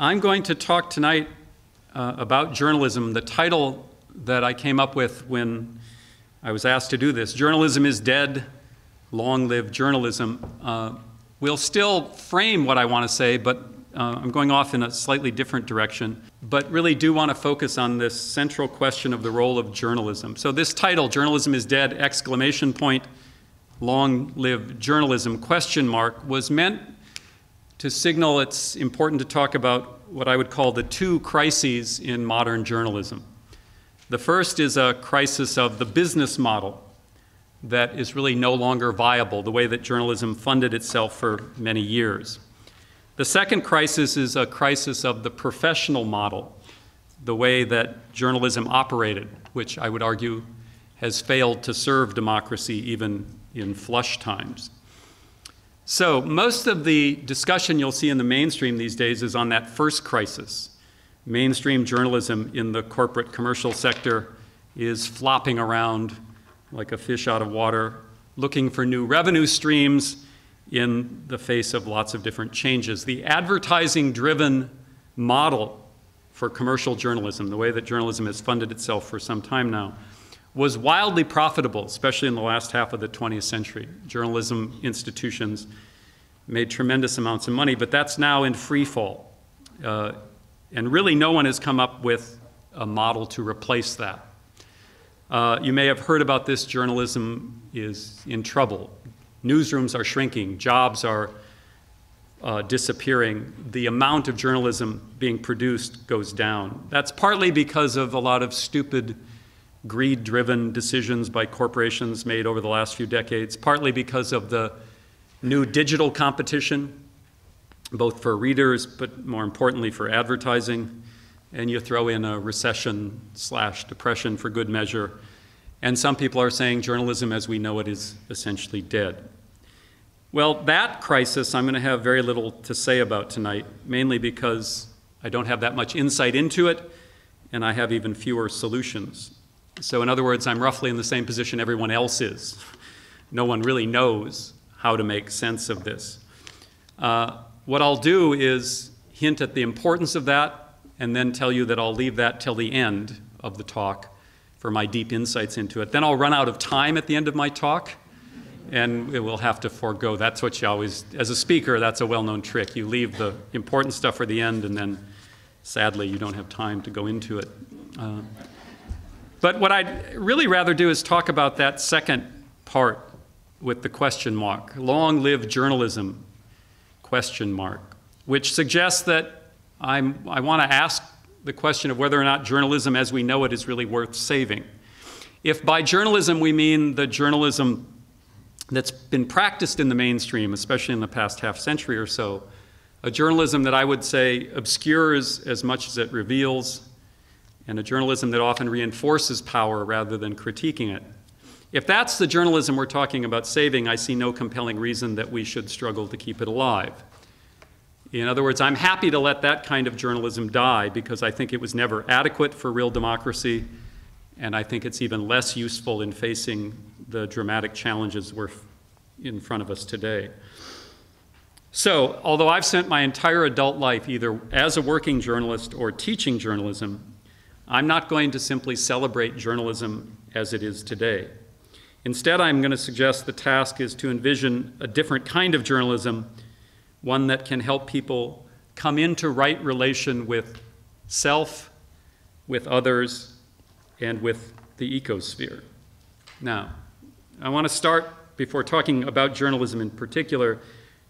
I'm going to talk tonight about journalism. The title that I came up with when I was asked to do this, Journalism is Dead, Long Live Journalism, will still frame what I want to say, but I'm going off in a slightly different direction, but really do want to focus on this central question of the role of journalism. So this title, Journalism is Dead, exclamation point, Long Live Journalism, question mark, was meant to signal it's important to talk about what I would call the two crises in modern journalism. The first is a crisis of the business model that is really no longer viable, the way that journalism funded itself for many years. The second crisis is a crisis of the professional model, the way that journalism operated, which I would argue has failed to serve democracy even in flush times. So most of the discussion you'll see in the mainstream these days is on that first crisis. Mainstream journalism in the corporate commercial sector is flopping around like a fish out of water, looking for new revenue streams in the face of lots of different changes. The advertising-driven model for commercial journalism, the way that journalism has funded itself for some time now, was wildly profitable, especially in the last half of the 20th century. Journalism institutions made tremendous amounts of money, but that's now in free fall. And really no one has come up with a model to replace that. You may have heard about this. Journalism is in trouble. Newsrooms are shrinking. Jobs are disappearing. The amount of journalism being produced goes down. That's partly because of a lot of stupid, greed-driven decisions by corporations made over the last few decades, partly because of the new digital competition, both for readers, but more importantly for advertising. And you throw in a recession/depression for good measure. And some people are saying journalism as we know it is essentially dead. Well, that crisis I'm going to have very little to say about tonight, mainly because I don't have that much insight into it, and I have even fewer solutions. So in other words, I'm roughly in the same position everyone else is. No one really knows how to make sense of this. What I'll do is hint at the importance of that, and then tell you that I'll leave that till the end of the talk for my deep insights into it. Then I'll run out of time at the end of my talk, and it will have to forego. That's what you always, as a speaker, that's a well-known trick. You leave the important stuff for the end, and then sadly you don't have time to go into it. But what I'd really rather do is talk about that second part with the question mark, long live journalism, question mark, which suggests that I want to ask the question of whether or not journalism as we know it is really worth saving. If by journalism we mean the journalism that's been practiced in the mainstream, especially in the past half century or so, a journalism that I would say obscures as much as it reveals, and a journalism that often reinforces power rather than critiquing it. If that's the journalism we're talking about saving, I see no compelling reason that we should struggle to keep it alive. In other words, I'm happy to let that kind of journalism die because I think it was never adequate for real democracy, and I think it's even less useful in facing the dramatic challenges we're in front of us today. So, although I've spent my entire adult life either as a working journalist or teaching journalism, I'm not going to simply celebrate journalism as it is today. Instead, I'm going to suggest the task is to envision a different kind of journalism, one that can help people come into right relation with self, with others, and with the ecosphere. Now, I want to start, before talking about journalism in particular,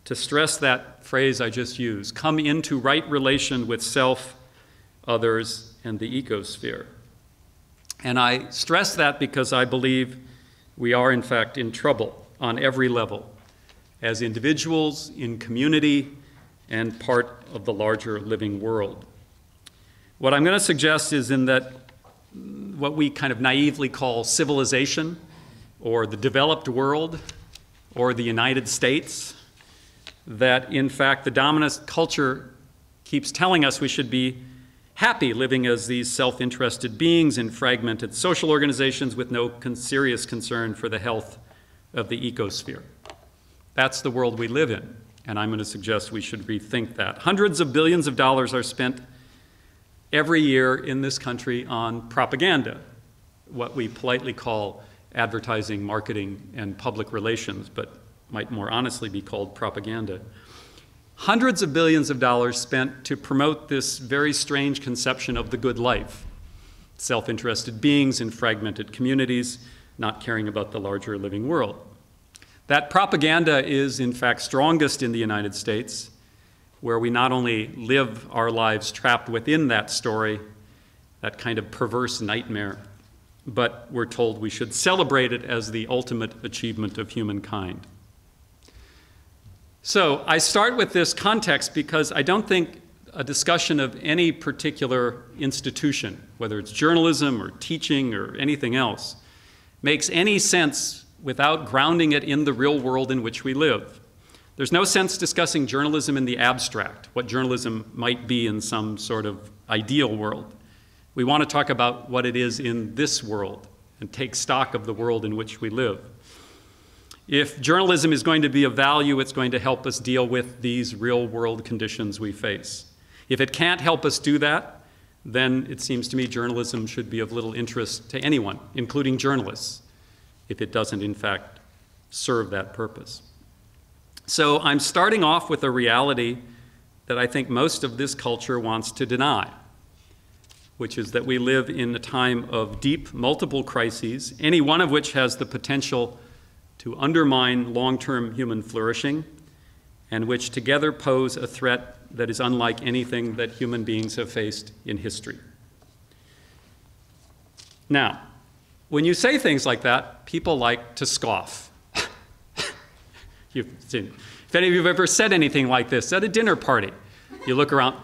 to stress that phrase I just used, come into right relation with self, others, and the ecosphere. And I stress that because I believe we are, in fact, in trouble on every level, as individuals, in community, and part of the larger living world. What I'm going to suggest is in that what we kind of naively call civilization, or the developed world, or the United States, that in fact the dominant culture keeps telling us we should be happy living as these self-interested beings in fragmented social organizations with no serious concern for the health of the ecosphere. That's the world we live in. And I'm going to suggest we should rethink that. Hundreds of billions of dollars are spent every year in this country on propaganda, what we politely call advertising, marketing, and public relations, but might more honestly be called propaganda. Hundreds of billions of dollars spent to promote this very strange conception of the good life. Self-interested beings in fragmented communities, not caring about the larger living world. That propaganda is, in fact, strongest in the United States, where we not only live our lives trapped within that story, that kind of perverse nightmare, but we're told we should celebrate it as the ultimate achievement of humankind. So I start with this context because I don't think a discussion of any particular institution, whether it's journalism or teaching or anything else, makes any sense without grounding it in the real world in which we live. There's no sense discussing journalism in the abstract, what journalism might be in some sort of ideal world. We want to talk about what it is in this world and take stock of the world in which we live. If journalism is going to be of value, it's going to help us deal with these real world conditions we face. If it can't help us do that, then it seems to me journalism should be of little interest to anyone, including journalists, if it doesn't, in fact, serve that purpose. So I'm starting off with a reality that I think most of this culture wants to deny, which is that we live in a time of deep, multiple crises, any one of which has the potential to undermine long-term human flourishing, and which together pose a threat that is unlike anything that human beings have faced in history. Now, when you say things like that, people like to scoff. If any of you have ever said anything like this at a dinner party, you look around,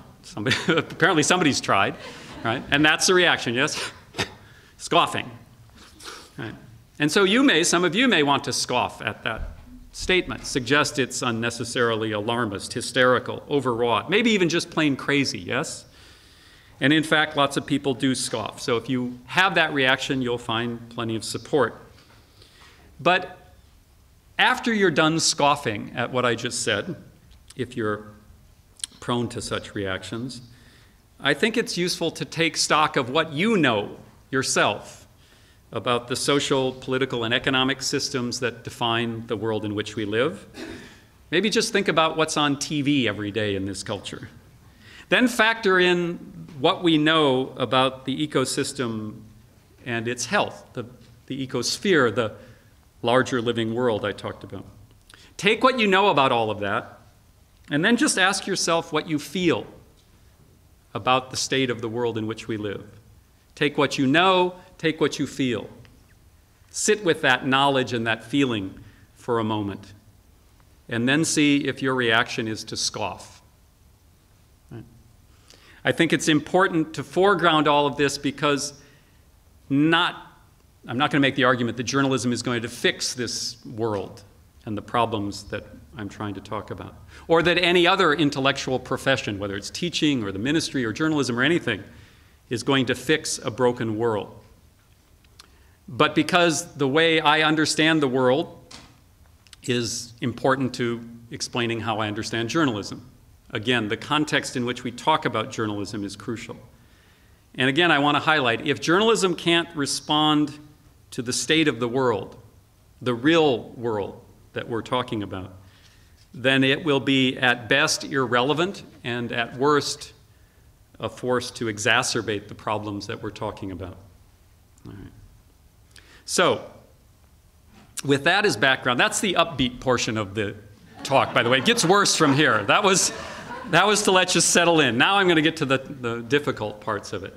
apparently somebody's tried, right? And that's the reaction, yes? Scoffing. Right? And so some of you may want to scoff at that statement, suggest it's unnecessarily alarmist, hysterical, overwrought, maybe even just plain crazy, yes? And in fact, lots of people do scoff. So if you have that reaction, you'll find plenty of support. But after you're done scoffing at what I just said, if you're prone to such reactions, I think it's useful to take stock of what you know yourself about the social, political, and economic systems that define the world in which we live. Maybe just think about what's on TV every day in this culture. Then factor in what we know about the ecosystem and its health, the ecosphere, the larger living world I talked about. Take what you know about all of that, and then just ask yourself what you feel about the state of the world in which we live. Take what you know, take what you feel. Sit with that knowledge and that feeling for a moment, and then see if your reaction is to scoff. Right? I think it's important to foreground all of this because I'm not going to make the argument that journalism is going to fix this world and the problems that I'm trying to talk about, or that any other intellectual profession, whether it's teaching or the ministry or journalism or anything, is going to fix a broken world. But because the way I understand the world is important to explaining how I understand journalism. Again, the context in which we talk about journalism is crucial. And again, I want to highlight, if journalism can't respond to the state of the world, the real world that we're talking about, then it will be at best irrelevant and at worst a force to exacerbate the problems that we're talking about. All right. So, with that as background, that's the upbeat portion of the talk, by the way. It gets worse from here. That was to let you settle in. Now I'm going to get to the difficult parts of it.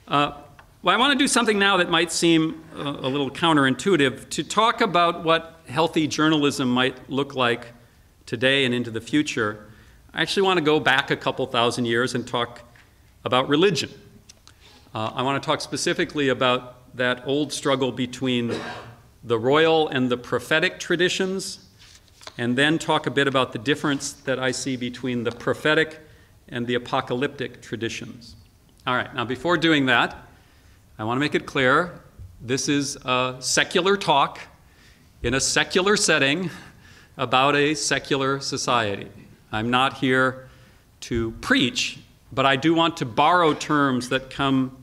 Well, I want to do something now that might seem a little counterintuitive, to talk about what healthy journalism might look like today and into the future. I actually want to go back a couple thousand years and talk about religion. I want to talk specifically about that old struggle between the royal and the prophetic traditions, and then talk a bit about the difference that I see between the prophetic and the apocalyptic traditions. All right, now before doing that, I want to make it clear, this is a secular talk in a secular setting, about a secular society. I'm not here to preach, but I do want to borrow terms that come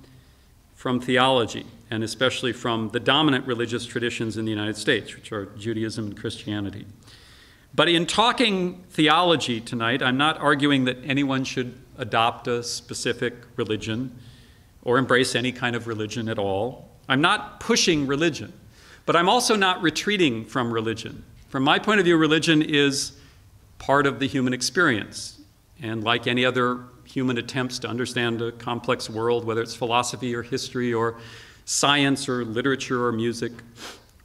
from theology, and especially from the dominant religious traditions in the United States, which are Judaism and Christianity. But in talking theology tonight, I'm not arguing that anyone should adopt a specific religion or embrace any kind of religion at all. I'm not pushing religion, but I'm also not retreating from religion. From my point of view, religion is part of the human experience. And like any other human attempts to understand a complex world, whether it's philosophy or history or science or literature or music,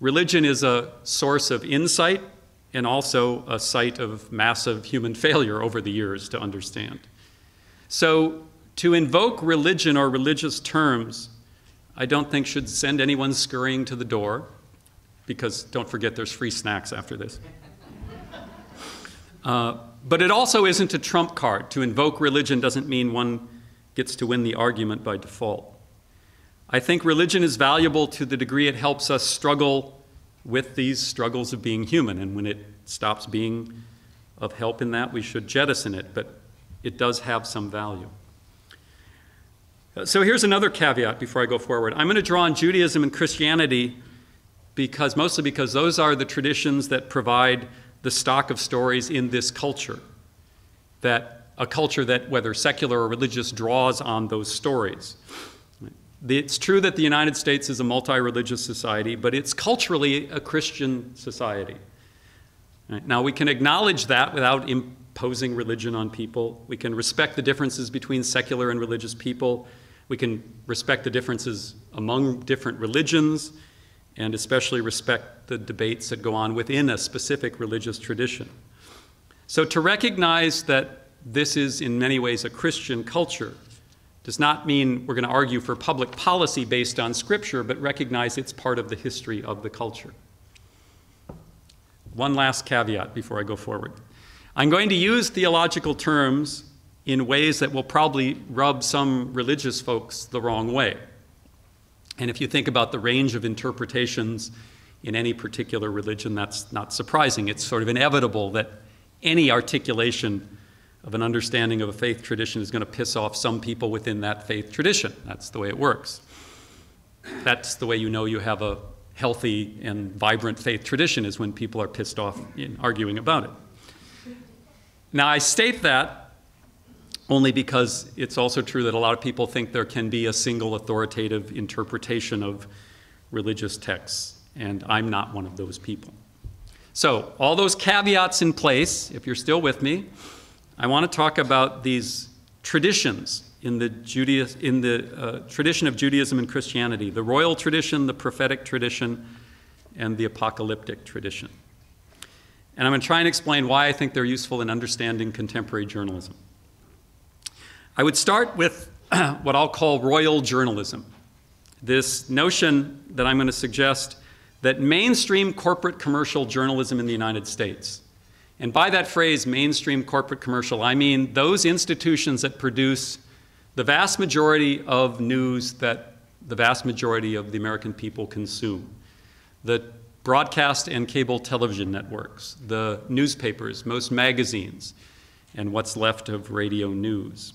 religion is a source of insight and also a site of massive human failure over the years to understand. So to invoke religion or religious terms, I don't think should send anyone scurrying to the door, because don't forget there's free snacks after this. But it also isn't a trump card. To invoke religion doesn't mean one gets to win the argument by default. I think religion is valuable to the degree it helps us struggle with these struggles of being human, and when it stops being of help in that, we should jettison it, but it does have some value. So here's another caveat before I go forward. I'm going to draw on Judaism and Christianity mostly because those are the traditions that provide the stock of stories in this culture, that a culture that, whether secular or religious, draws on those stories. It's true that the United States is a multi-religious society, but it's culturally a Christian society. Now, we can acknowledge that without imposing religion on people. We can respect the differences between secular and religious people. We can respect the differences among different religions, and especially respect the debates that go on within a specific religious tradition. So to recognize that this is in many ways a Christian culture does not mean we're going to argue for public policy based on Scripture, but recognize it's part of the history of the culture. One last caveat before I go forward. I'm going to use theological terms in ways that will probably rub some religious folks the wrong way. And if you think about the range of interpretations in any particular religion, that's not surprising. It's sort of inevitable that any articulation of an understanding of a faith tradition is going to piss off some people within that faith tradition. That's the way it works. That's the way you know you have a healthy and vibrant faith tradition, is when people are pissed off in arguing about it. Now, I state that only because it's also true that a lot of people think there can be a single authoritative interpretation of religious texts, and I'm not one of those people. So, all those caveats in place, if you're still with me, I want to talk about these traditions in the tradition of Judaism and Christianity: the royal tradition, the prophetic tradition, and the apocalyptic tradition. And I'm going to try and explain why I think they're useful in understanding contemporary journalism. I would start with what I'll call royal journalism. This notion that I'm going to suggest that mainstream corporate commercial journalism in the United States, and by that phrase, mainstream corporate commercial, I mean those institutions that produce the vast majority of news that the vast majority of the American people consume. The broadcast and cable television networks, the newspapers, most magazines, and what's left of radio news.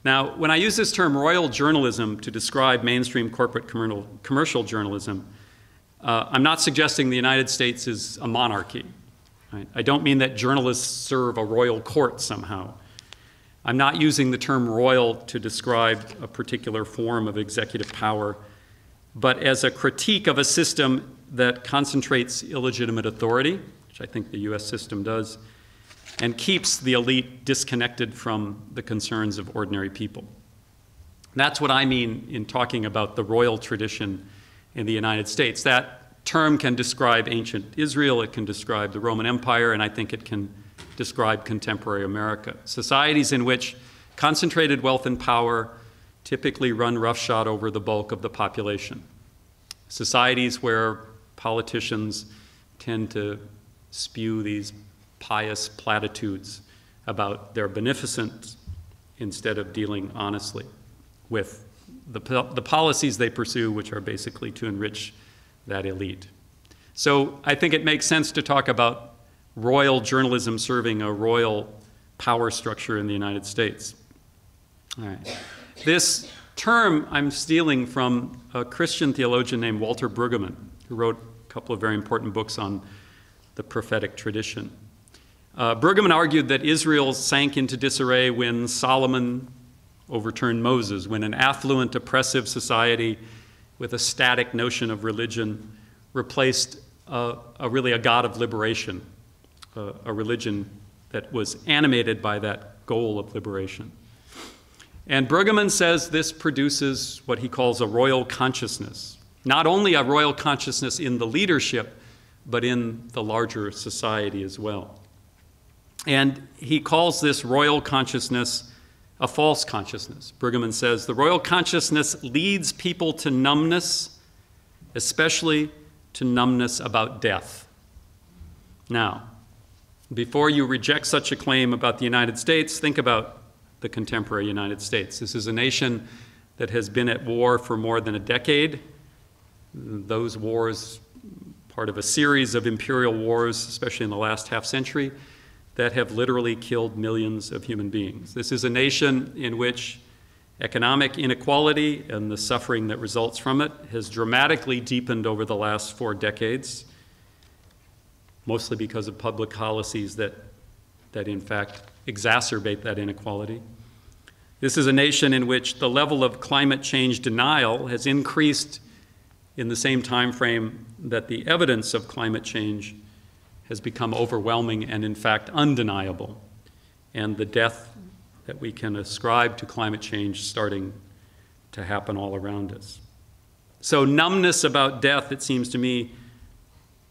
Now, when I use this term royal journalism to describe mainstream corporate commercial journalism, I'm not suggesting the United States is a monarchy. Right? I don't mean that journalists serve a royal court somehow. I'm not using the term royal to describe a particular form of executive power, but as a critique of a system that concentrates illegitimate authority, which I think the US system does, and keeps the elite disconnected from the concerns of ordinary people. That's what I mean in talking about the royal tradition in the United States. That term can describe ancient Israel, it can describe the Roman Empire, and I think it can describe contemporary America. Societies in which concentrated wealth and power typically run roughshod over the bulk of the population. Societies where politicians tend to spew these pious platitudes about their beneficence instead of dealing honestly with the policies they pursue, which are basically to enrich that elite. So I think it makes sense to talk about royal journalism serving a royal power structure in the United States. All right. This term I'm stealing from a Christian theologian named Walter Brueggemann, who wrote a couple of very important books on the prophetic tradition. Brueggemann argued that Israel sank into disarray when Solomon overturned Moses, when an affluent, oppressive society with a static notion of religion replaced really a God of liberation, a religion that was animated by that goal of liberation. And Brueggemann says this produces what he calls a royal consciousness, not only a royal consciousness in the leadership, but in the larger society as well. And he calls this royal consciousness a false consciousness. Brueggemann says the royal consciousness leads people to numbness, especially to numbness about death. Now, before you reject such a claim about the United States, think about the contemporary United States. This is a nation that has been at war for more than a decade. Those wars, part of a series of imperial wars, especially in the last half century, that have literally killed millions of human beings. This is a nation in which economic inequality and the suffering that results from it has dramatically deepened over the last 4 decades, mostly because of public policies that in fact exacerbate that inequality. This is a nation in which the level of climate change denial has increased in the same time frame that the evidence of climate change has become overwhelming and in fact undeniable, and the death that we can ascribe to climate change starting to happen all around us. So numbness about death, it seems to me,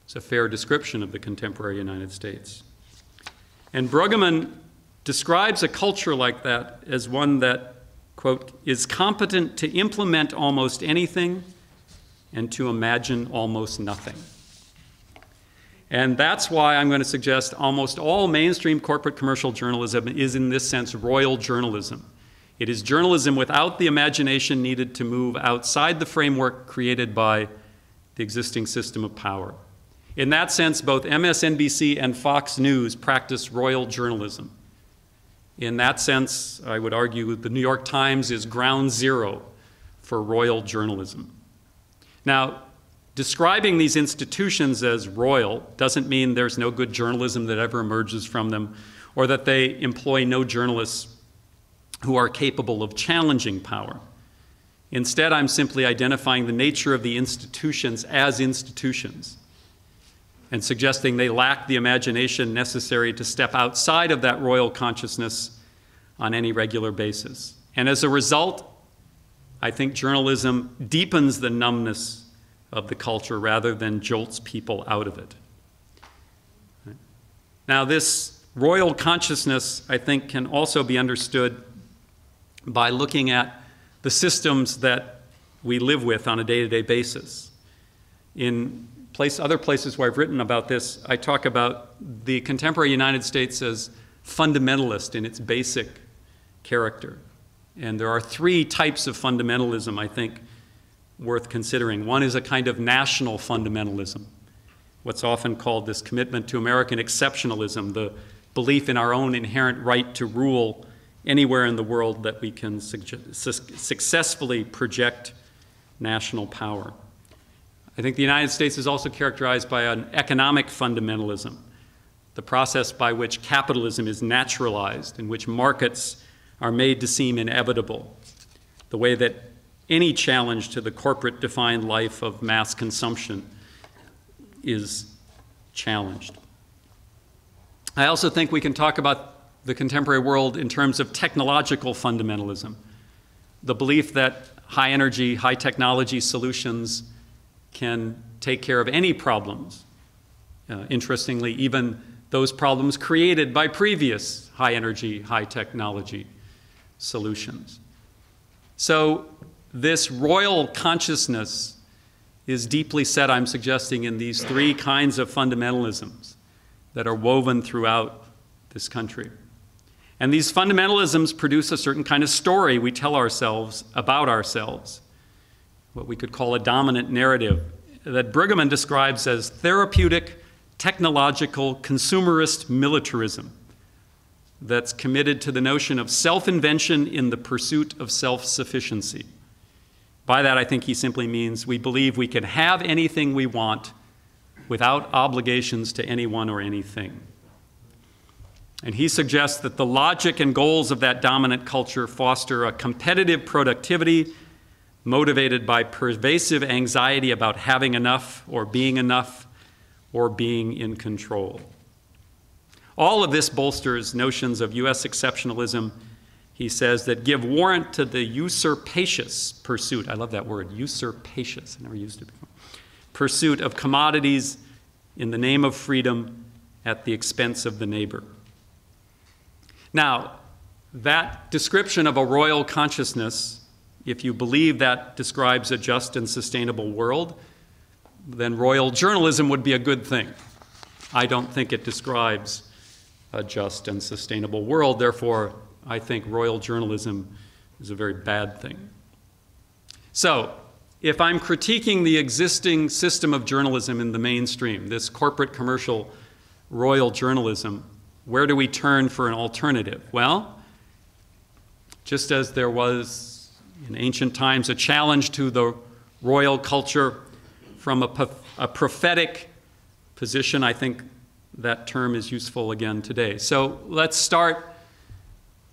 is a fair description of the contemporary United States. And Brueggemann describes a culture like that as one that, quote, is competent to implement almost anything and to imagine almost nothing. And that's why I'm going to suggest almost all mainstream corporate commercial journalism is in this sense royal journalism. It is journalism without the imagination needed to move outside the framework created by the existing system of power. In that sense, both MSNBC and Fox News practice royal journalism. In that sense, I would argue the New York Times is ground zero for royal journalism. Now, describing these institutions as royal doesn't mean there's no good journalism that ever emerges from them, or that they employ no journalists who are capable of challenging power. Instead, I'm simply identifying the nature of the institutions as institutions and suggesting they lack the imagination necessary to step outside of that royal consciousness on any regular basis. And as a result, I think journalism deepens the numbness of the culture rather than jolts people out of it. Now, this royal consciousness, I think, can also be understood by looking at the systems that we live with on a day-to-day basis. In other places where I've written about this, I talk about the contemporary United States as fundamentalist in its basic character. And there are 3 types of fundamentalism, I think, worth considering. One is a kind of national fundamentalism, what's often called this commitment to American exceptionalism, the belief in our own inherent right to rule anywhere in the world that we can successfully project national power. I think the United States is also characterized by an economic fundamentalism, the process by which capitalism is naturalized, in which markets are made to seem inevitable, the way that any challenge to the corporate-defined life of mass consumption is challenged. I also think we can talk about the contemporary world in terms of technological fundamentalism, the belief that high-energy, high-technology solutions can take care of any problems. Interestingly, even those problems created by previous high-energy, high-technology solutions. So this royal consciousness is deeply set, I'm suggesting, in these 3 kinds of fundamentalisms that are woven throughout this country. And these fundamentalisms produce a certain kind of story we tell ourselves about ourselves, what we could call a dominant narrative that Brueggemann describes as therapeutic technological, consumerist militarism that's committed to the notion of self-invention in the pursuit of self-sufficiency. By that, I think he simply means we believe we can have anything we want without obligations to anyone or anything. And he suggests that the logic and goals of that dominant culture foster a competitive productivity motivated by pervasive anxiety about having enough or being in control. All of this bolsters notions of U.S. exceptionalism, he says, that give warrant to the usurpacious pursuit, I love that word, usurpacious, I never used it before, pursuit of commodities in the name of freedom at the expense of the neighbor. Now, that description of a royal consciousness, if you believe that describes a just and sustainable world, then royal journalism would be a good thing. I don't think it describes a just and sustainable world. Therefore, I think royal journalism is a very bad thing. So, if I'm critiquing the existing system of journalism in the mainstream, this corporate commercial royal journalism, where do we turn for an alternative? Well, just as there was in ancient times a challenge to the royal culture from a prophetic position, I think that term is useful again today. So let's start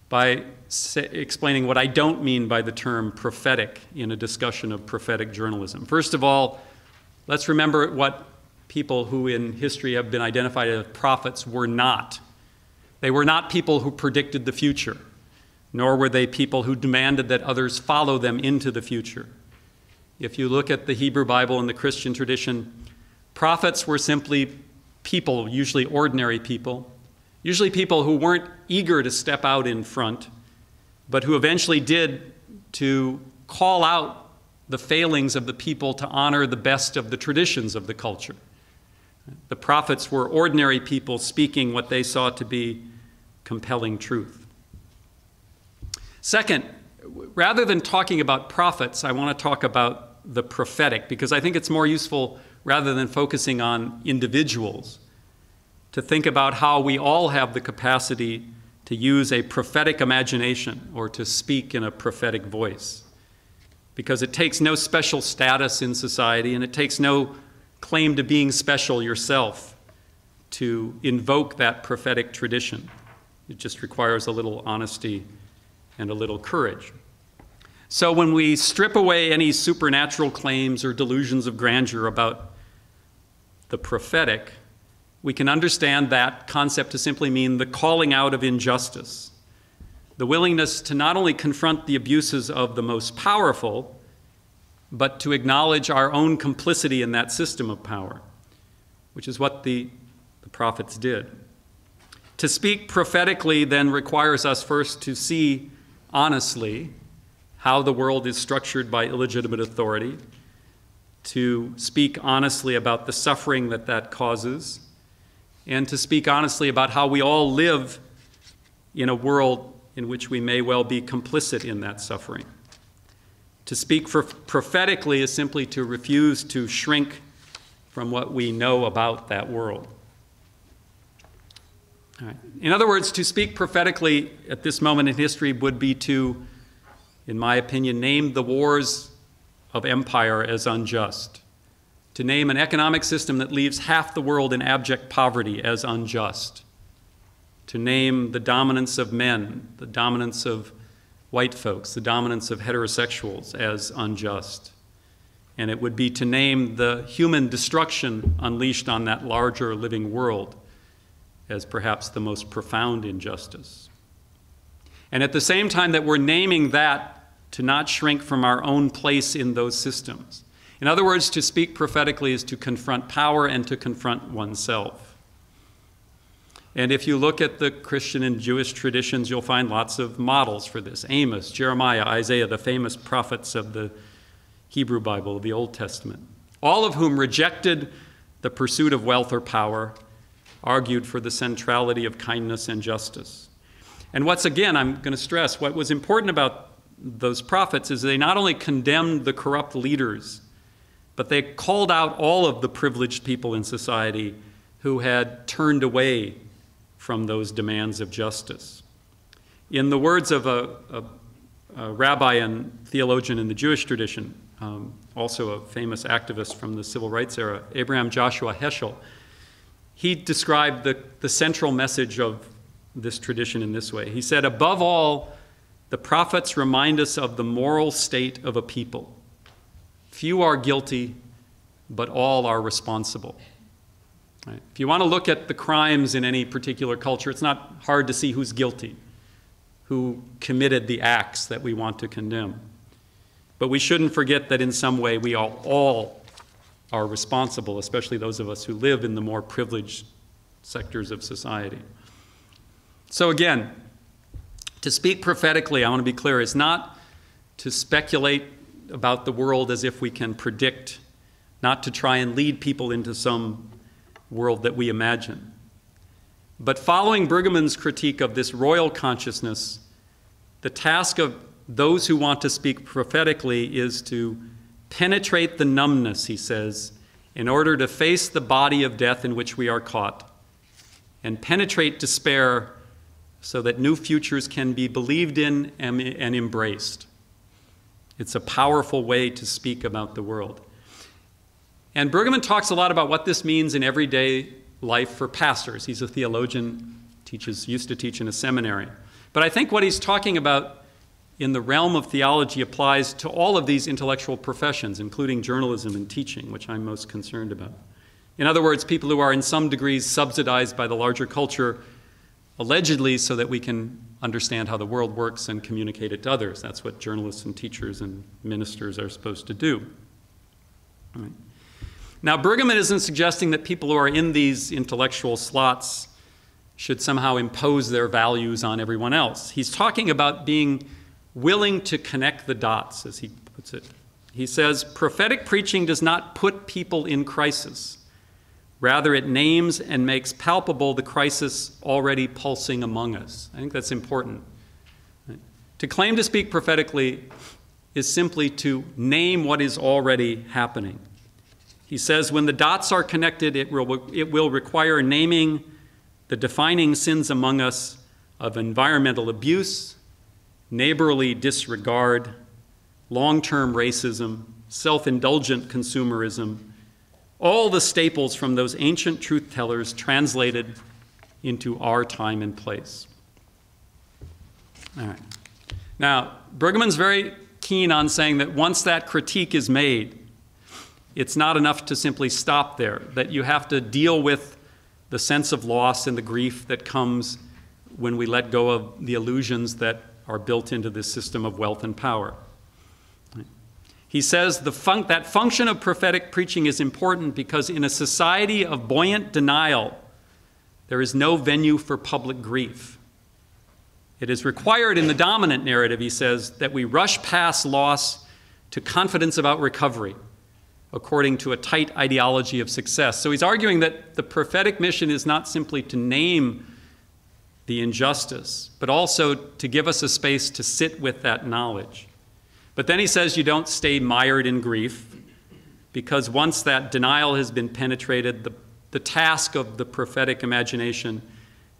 by explaining what I don't mean by the term prophetic in a discussion of prophetic journalism. First of all, let's remember what people who in history have been identified as prophets were not. They were not people who predicted the future, nor were they people who demanded that others follow them into the future. If you look at the Hebrew Bible and the Christian tradition, prophets were simply people, usually ordinary people, usually people who weren't eager to step out in front, but who eventually did to call out the failings of the people to honor the best of the traditions of the culture. The prophets were ordinary people speaking what they saw to be compelling truth. Second, rather than talking about prophets, I want to talk about the prophetic, because I think it's more useful, rather than focusing on individuals, to think about how we all have the capacity to use a prophetic imagination or to speak in a prophetic voice. Because it takes no special status in society, and it takes no claim to being special yourself to invoke that prophetic tradition. It just requires a little honesty and a little courage. So when we strip away any supernatural claims or delusions of grandeur about the prophetic, we can understand that concept to simply mean the calling out of injustice, the willingness to not only confront the abuses of the most powerful, but to acknowledge our own complicity in that system of power, which is what the prophets did. To speak prophetically then requires us first to see honestly how the world is structured by illegitimate authority, to speak honestly about the suffering that that causes, and to speak honestly about how we all live in a world in which we may well be complicit in that suffering. To speak prophetically is simply to refuse to shrink from what we know about that world. All right. In other words, to speak prophetically at this moment in history would be to, in my opinion, name the wars of empire as unjust, to name an economic system that leaves half the world in abject poverty as unjust, to name the dominance of men, the dominance of white folks, the dominance of heterosexuals as unjust. And it would be to name the human destruction unleashed on that larger living world as perhaps the most profound injustice. And at the same time that we're naming that, to not shrink from our own place in those systems. In other words, to speak prophetically is to confront power and to confront oneself. And if you look at the Christian and Jewish traditions, you'll find lots of models for this. Amos, Jeremiah, Isaiah, the famous prophets of the Hebrew Bible, the Old Testament, all of whom rejected the pursuit of wealth or power, argued for the centrality of kindness and justice. And what's, again, I'm going to stress, what was important about those prophets is they not only condemned the corrupt leaders, but they called out all of the privileged people in society who had turned away from those demands of justice. In the words of a rabbi and theologian in the Jewish tradition, also a famous activist from the civil rights era, Abraham Joshua Heschel, he described the central message of this tradition in this way. He said, above all, the prophets remind us of the moral state of a people. Few are guilty, but all are responsible. Right? If you want to look at the crimes in any particular culture, it's not hard to see who's guilty, who committed the acts that we want to condemn. But we shouldn't forget that in some way we all are responsible, especially those of us who live in the more privileged sectors of society. So again, to speak prophetically, I want to be clear, is not to speculate about the world as if we can predict, not to try and lead people into some world that we imagine. But following Brueggemann's critique of this royal consciousness, the task of those who want to speak prophetically is to penetrate the numbness, he says, in order to face the body of death in which we are caught, and penetrate despair so that new futures can be believed in and embraced. It's a powerful way to speak about the world. And Brueggemann talks a lot about what this means in everyday life for pastors. He's a theologian, used to teach in a seminary. But I think what he's talking about in the realm of theology applies to all of these intellectual professions, including journalism and teaching, which I'm most concerned about. In other words, people who are in some degrees subsidized by the larger culture, allegedly so that we can understand how the world works and communicate it to others. That's what journalists and teachers and ministers are supposed to do. All right. Now, Brueggemann isn't suggesting that people who are in these intellectual slots should somehow impose their values on everyone else. He's talking about being willing to connect the dots, as he puts it. He says, prophetic preaching does not put people in crisis. Rather, it names and makes palpable the crisis already pulsing among us. I think that's important. To claim to speak prophetically is simply to name what is already happening. He says, when the dots are connected, it will require naming the defining sins among us of environmental abuse, neighborly disregard, long-term racism, self-indulgent consumerism, all the staples from those ancient truth-tellers translated into our time and place. All right. Now, Brueggemann's very keen on saying that once that critique is made, it's not enough to simply stop there, that you have to deal with the sense of loss and the grief that comes when we let go of the illusions that are built into this system of wealth and power. He says that function of prophetic preaching is important because in a society of buoyant denial, there is no venue for public grief. It is required in the dominant narrative, he says, that we rush past loss to confidence about recovery, according to a tight ideology of success. So he's arguing that the prophetic mission is not simply to name the injustice, but also to give us a space to sit with that knowledge. But then he says you don't stay mired in grief, because once that denial has been penetrated, the task of the prophetic imagination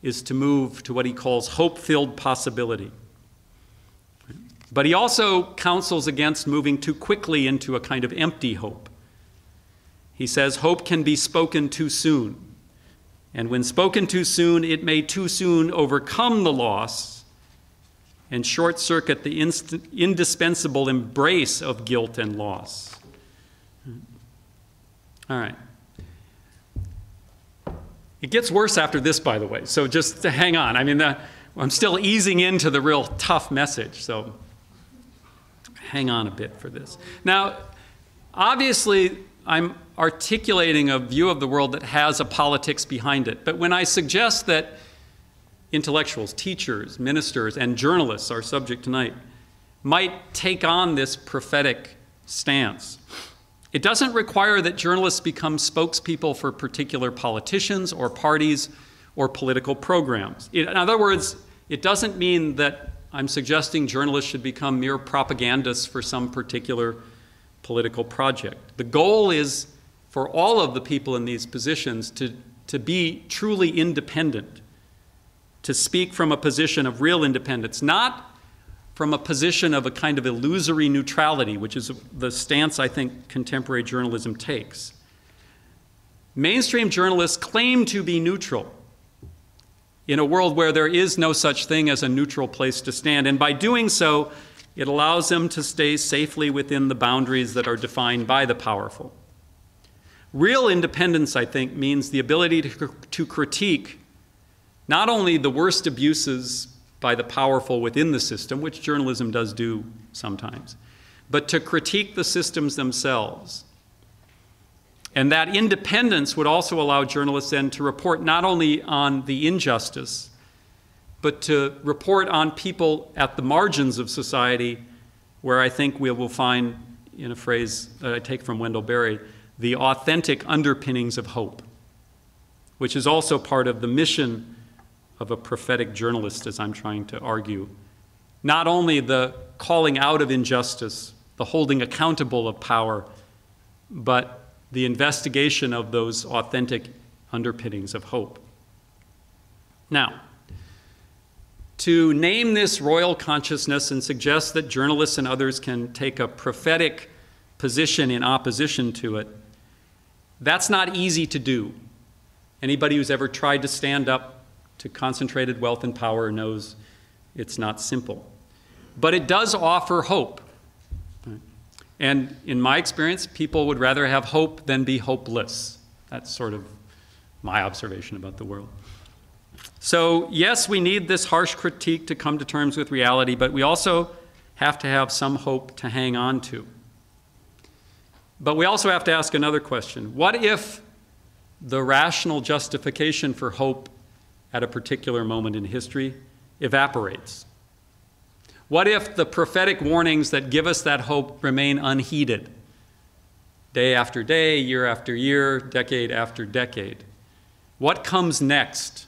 is to move to what he calls hope-filled possibility. But he also counsels against moving too quickly into a kind of empty hope. He says hope can be spoken too soon. And when spoken too soon, it may too soon overcome the loss and short-circuit the indispensable embrace of guilt and loss. All right. It gets worse after this, by the way, so just to hang on. I mean, I'm still easing into the real tough message, so hang on a bit for this. Now, obviously, I'm articulating a view of the world that has a politics behind it, but when I suggest that intellectuals, teachers, ministers, and journalists, our subject tonight, might take on this prophetic stance, it doesn't require that journalists become spokespeople for particular politicians or parties or political programs. In other words, it doesn't mean that I'm suggesting journalists should become mere propagandists for some particular political project. The goal is for all of the people in these positions to to be truly independent, to speak from a position of real independence, not from a position of a kind of illusory neutrality, which is the stance I think contemporary journalism takes. Mainstream journalists claim to be neutral in a world where there is no such thing as a neutral place to stand, and by doing so, it allows them to stay safely within the boundaries that are defined by the powerful. Real independence, I think, means the ability to critique not only the worst abuses by the powerful within the system, which journalism does do sometimes, but to critique the systems themselves. And that independence would also allow journalists then to report not only on the injustice, but to report on people at the margins of society, where I think we will find, in a phrase that I take from Wendell Berry, the authentic underpinnings of hope, which is also part of the mission of a prophetic journalist, as I'm trying to argue. Not only the calling out of injustice, the holding accountable of power, but the investigation of those authentic underpinnings of hope. Now, to name this royal consciousness and suggest that journalists and others can take a prophetic position in opposition to it, that's not easy to do. Anybody who's ever tried to stand up to concentrated wealth and power knows it's not simple. But it does offer hope. And in my experience, people would rather have hope than be hopeless. That's sort of my observation about the world. So yes, we need this harsh critique to come to terms with reality, but we also have to have some hope to hang on to. But we also have to ask another question. What if the rational justification for hope at a particular moment in history evaporates? What if the prophetic warnings that give us that hope remain unheeded, day after day, year after year, decade after decade? What comes next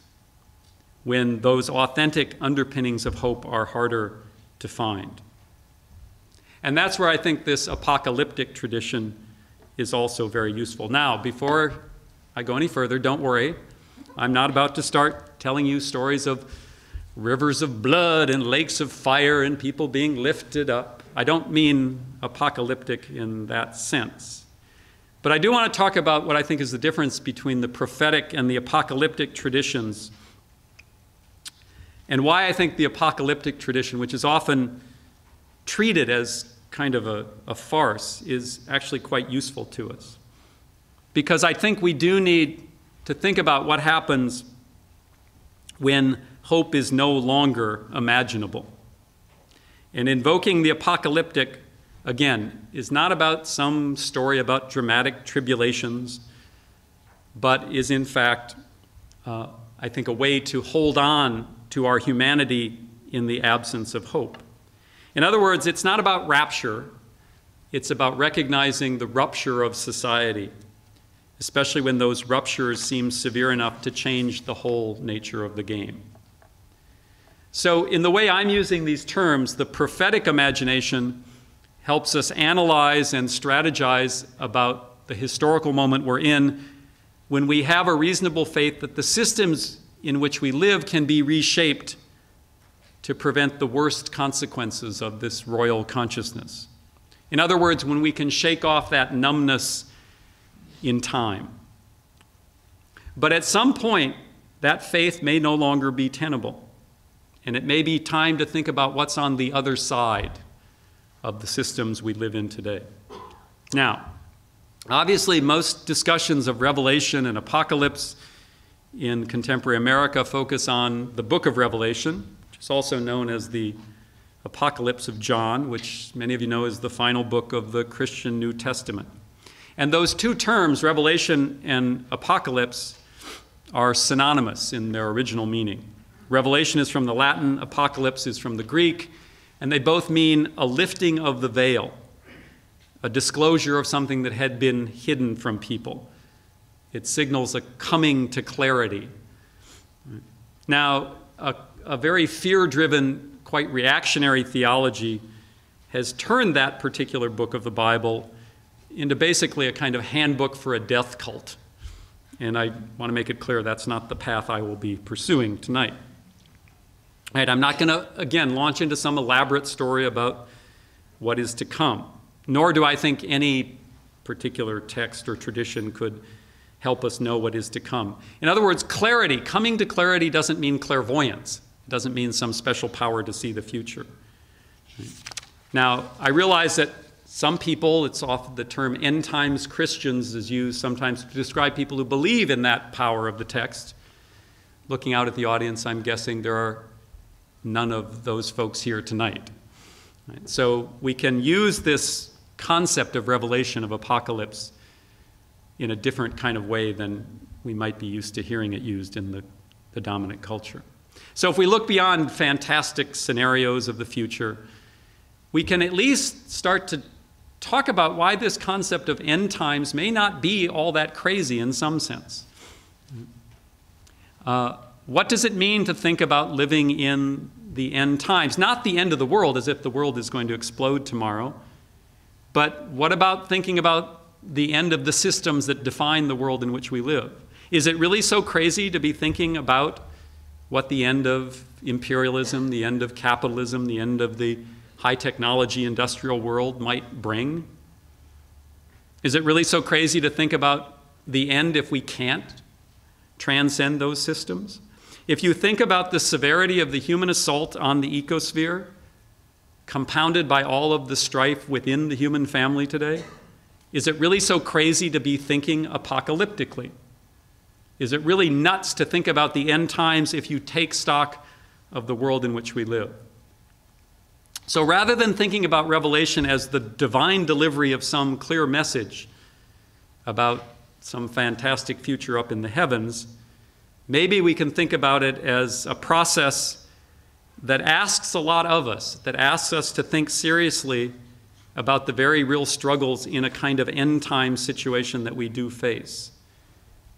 when those authentic underpinnings of hope are harder to find? And that's where I think this apocalyptic tradition is also very useful. Now, before I go any further, don't worry. I'm not about to start telling you stories of rivers of blood and lakes of fire and people being lifted up. I don't mean apocalyptic in that sense. But I do want to talk about what I think is the difference between the prophetic and the apocalyptic traditions, and why I think the apocalyptic tradition, which is often treated as kind of a farce, is actually quite useful to us. Because I think we do need to think about what happens when hope is no longer imaginable. And invoking the apocalyptic, again, is not about some story about dramatic tribulations, but is in fact, I think, a way to hold on to our humanity in the absence of hope. In other words, it's not about rapture, it's about recognizing the rupture of society, especially when those ruptures seem severe enough to change the whole nature of the game. So in the way I'm using these terms, the prophetic imagination helps us analyze and strategize about the historical moment we're in when we have a reasonable faith that the systems in which we live can be reshaped to prevent the worst consequences of this royal consciousness. In other words, when we can shake off that numbness in time. But at some point, that faith may no longer be tenable. And it may be time to think about what's on the other side of the systems we live in today. Now, obviously, most discussions of Revelation and apocalypse in contemporary America focus on the book of Revelation, which is also known as the Apocalypse of John, which many of you know is the final book of the Christian New Testament. And those two terms, Revelation and apocalypse, are synonymous in their original meaning. Revelation is from the Latin, apocalypse is from the Greek, and they both mean a lifting of the veil, a disclosure of something that had been hidden from people. It signals a coming to clarity. Now, a very fear-driven, quite reactionary theology has turned that particular book of the Bible into basically a kind of handbook for a death cult. And I want to make it clear that's not the path I will be pursuing tonight. Right, I'm not going to, again, launch into some elaborate story about what is to come, nor do I think any particular text or tradition could help us know what is to come. In other words, clarity, coming to clarity doesn't mean clairvoyance. It doesn't mean some special power to see the future. Right? Now, I realize that some people, it's often the term end times Christians is used sometimes to describe people who believe in that power of the text. Looking out at the audience, I'm guessing there are none of those folks here tonight. Right? So we can use this concept of revelation, of apocalypse, in a different kind of way than we might be used to hearing it used in the dominant culture. So if we look beyond fantastic scenarios of the future, we can at least start to talk about why this concept of end times may not be all that crazy in some sense. What does it mean to think about living in the end times? Not the end of the world, as if the world is going to explode tomorrow, but what about thinking about the end of the systems that define the world in which we live? Is it really so crazy to be thinking about what the end of imperialism, the end of capitalism, the end of the high technology industrial world might bring? Is it really so crazy to think about the end if we can't transcend those systems? If you think about the severity of the human assault on the ecosphere, compounded by all of the strife within the human family today, is it really so crazy to be thinking apocalyptically? Is it really nuts to think about the end times if you take stock of the world in which we live? So rather than thinking about Revelation as the divine delivery of some clear message about some fantastic future up in the heavens, maybe we can think about it as a process that asks a lot of us, that asks us to think seriously about the very real struggles in a kind of end-time situation that we do face.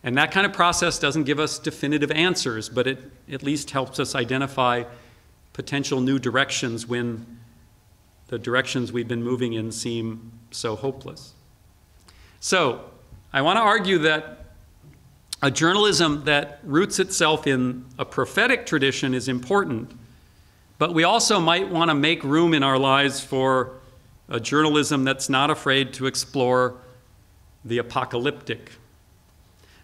And that kind of process doesn't give us definitive answers, but it at least helps us identify potential new directions when the directions we've been moving in seem so hopeless. So, I want to argue that a journalism that roots itself in a prophetic tradition is important, but we also might want to make room in our lives for a journalism that's not afraid to explore the apocalyptic.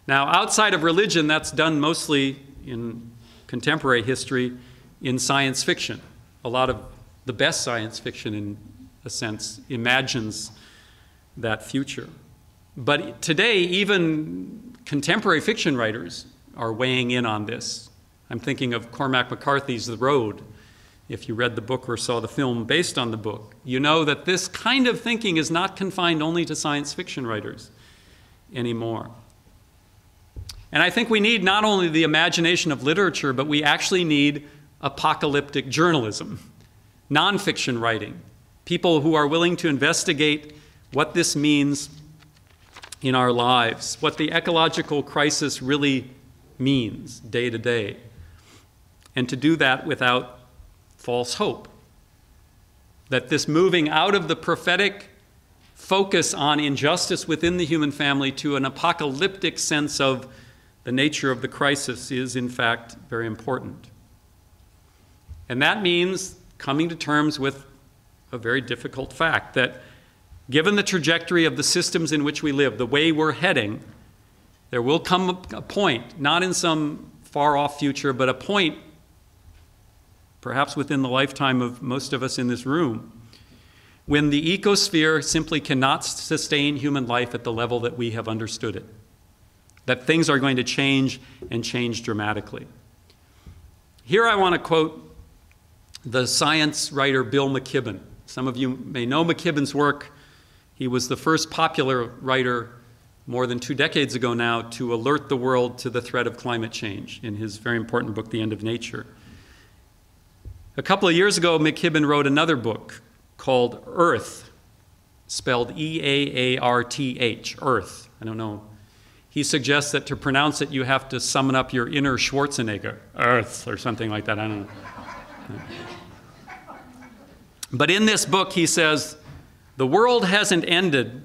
Now, outside of religion, that's done mostly in contemporary history in science fiction. A lot of the best science fiction, in a sense, imagines that future. But today, even contemporary fiction writers are weighing in on this. I'm thinking of Cormac McCarthy's The Road. If you read the book or saw the film based on the book, you know that this kind of thinking is not confined only to science fiction writers anymore. And I think we need not only the imagination of literature, but we actually need apocalyptic journalism, nonfiction writing, people who are willing to investigate what this means in our lives, what the ecological crisis really means day to day, and to do that without false hope. That this moving out of the prophetic focus on injustice within the human family to an apocalyptic sense of the nature of the crisis is, in fact, very important. And that means coming to terms with a very difficult fact that given the trajectory of the systems in which we live, the way we're heading, there will come a point, not in some far-off future, but a point perhaps within the lifetime of most of us in this room, when the ecosphere simply cannot sustain human life at the level that we have understood it. That things are going to change and change dramatically. Here I want to quote the science writer Bill McKibben. Some of you may know McKibben's work. He was the first popular writer more than 2 decades ago now to alert the world to the threat of climate change in his very important book, The End of Nature. A couple of years ago, McKibben wrote another book called Earth, spelled E-A-A-R-T-H, Earth. I don't know. He suggests that to pronounce it, you have to summon up your inner Schwarzenegger, Earth, or something like that. I don't know. But in this book, he says, the world hasn't ended,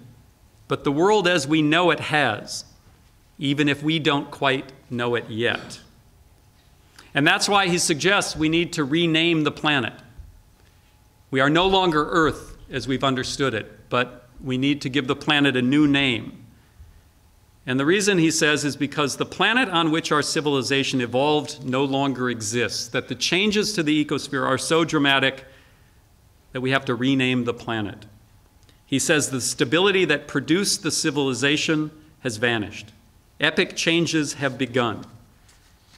but the world as we know it has. even if we don't quite know it yet. And that's why he suggests we need to rename the planet. We are no longer Earth as we've understood it, but we need to give the planet a new name. And the reason, he says, is because the planet on which our civilization evolved no longer exists, that the changes to the ecosphere are so dramatic that we have to rename the planet. He says the stability that produced the civilization has vanished. Epic changes have begun.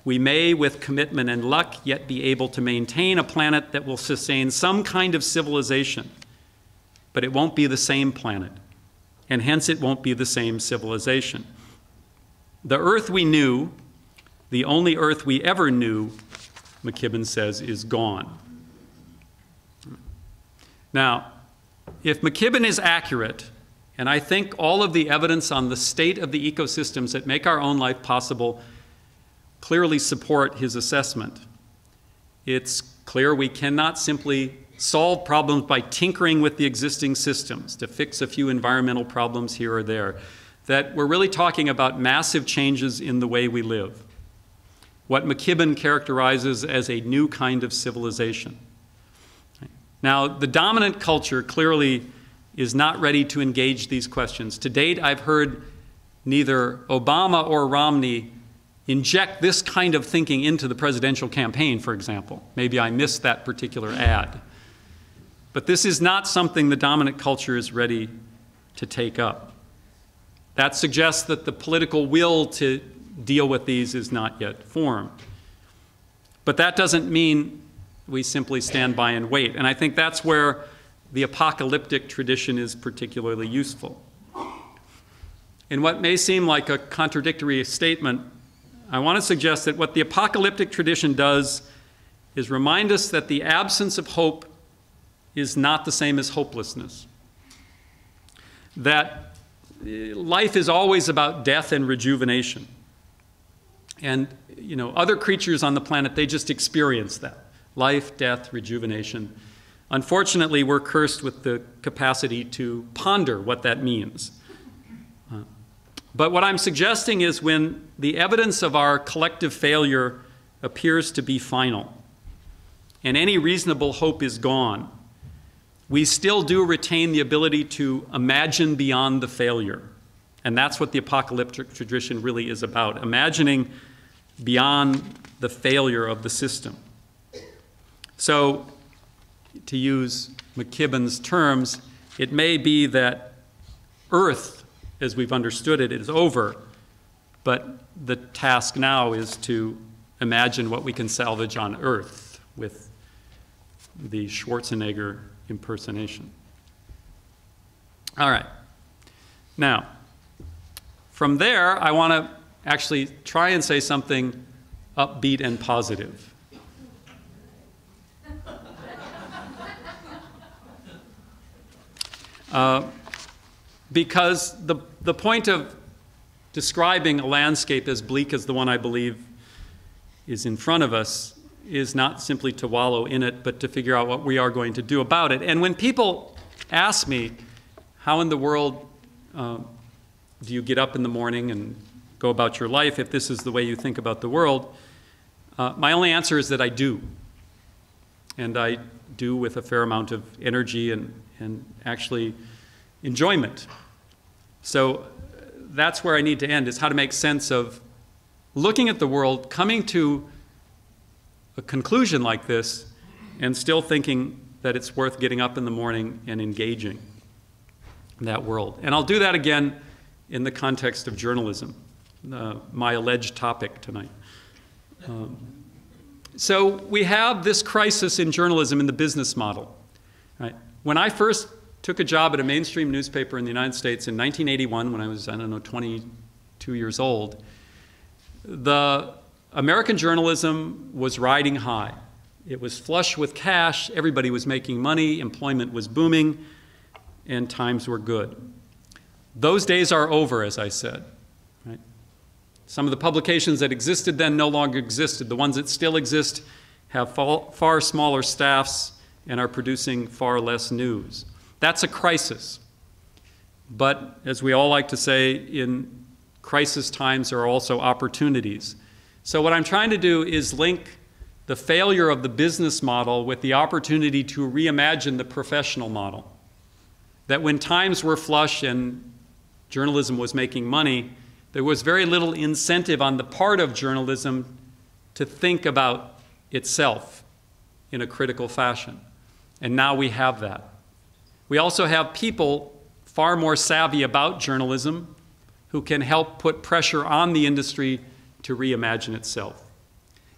We may, with commitment and luck, yet be able to maintain a planet that will sustain some kind of civilization, but it won't be the same planet, and hence it won't be the same civilization. The Earth we knew, the only Earth we ever knew, McKibben says, is gone. Now, if McKibben is accurate, and I think all of the evidence on the state of the ecosystems that make our own life possible clearly support his assessment, it's clear we cannot simply solve problems by tinkering with the existing systems to fix a few environmental problems here or there, that we're really talking about massive changes in the way we live, what McKibben characterizes as a new kind of civilization. Now, the dominant culture clearly is not ready to engage these questions. To date, I've heard neither Obama or Romney inject this kind of thinking into the presidential campaign, for example. Maybe I missed that particular ad. But this is not something the dominant culture is ready to take up. That suggests that the political will to deal with these is not yet formed. But that doesn't mean we simply stand by and wait. And I think that's where the apocalyptic tradition is particularly useful. In what may seem like a contradictory statement, I want to suggest that what the apocalyptic tradition does is remind us that the absence of hope is not the same as hopelessness. That life is always about death and rejuvenation. And, you know, other creatures on the planet, they just experience that. Life, death, rejuvenation. Unfortunately, we're cursed with the capacity to ponder what that means. But what I'm suggesting is when the evidence of our collective failure appears to be final, and any reasonable hope is gone, we still do retain the ability to imagine beyond the failure. And that's what the apocalyptic tradition really is about, imagining beyond the failure of the system. So, to use McKibben's terms, it may be that Earth, as we've understood it, is over, but the task now is to imagine what we can salvage on Earth with the Schwarzenegger impersonation. All right. Now, from there, I want to actually try and say something upbeat and positive. Because the point of describing a landscape as bleak as the one I believe is in front of us is not simply to wallow in it, but to figure out what we are going to do about it. And when people ask me, how in the world do you get up in the morning and go about your life if this is the way you think about the world, my only answer is that I do. And I do with a fair amount of energy and actually enjoyment. So that's where I need to end, is how to make sense of looking at the world, coming to a conclusion like this, and still thinking that it's worth getting up in the morning and engaging in that world. And I'll do that again in the context of journalism, my alleged topic tonight. So we have this crisis in journalism in the business model. Right? When I first took a job at a mainstream newspaper in the United States in 1981, when I was, 22 years old, the American journalism was riding high. It was flush with cash, everybody was making money, employment was booming, and times were good. Those days are over, as I said. Right? Some of the publications that existed then no longer existed. The ones that still exist have far smaller staffs and are producing far less news. That's a crisis. But as we all like to say, in crisis times are also opportunities. So what I'm trying to do is link the failure of the business model with the opportunity to reimagine the professional model. That when times were flush and journalism was making money, there was very little incentive on the part of journalism to think about itself in a critical fashion. And now we have that. We also have people far more savvy about journalism who can help put pressure on the industry to reimagine itself.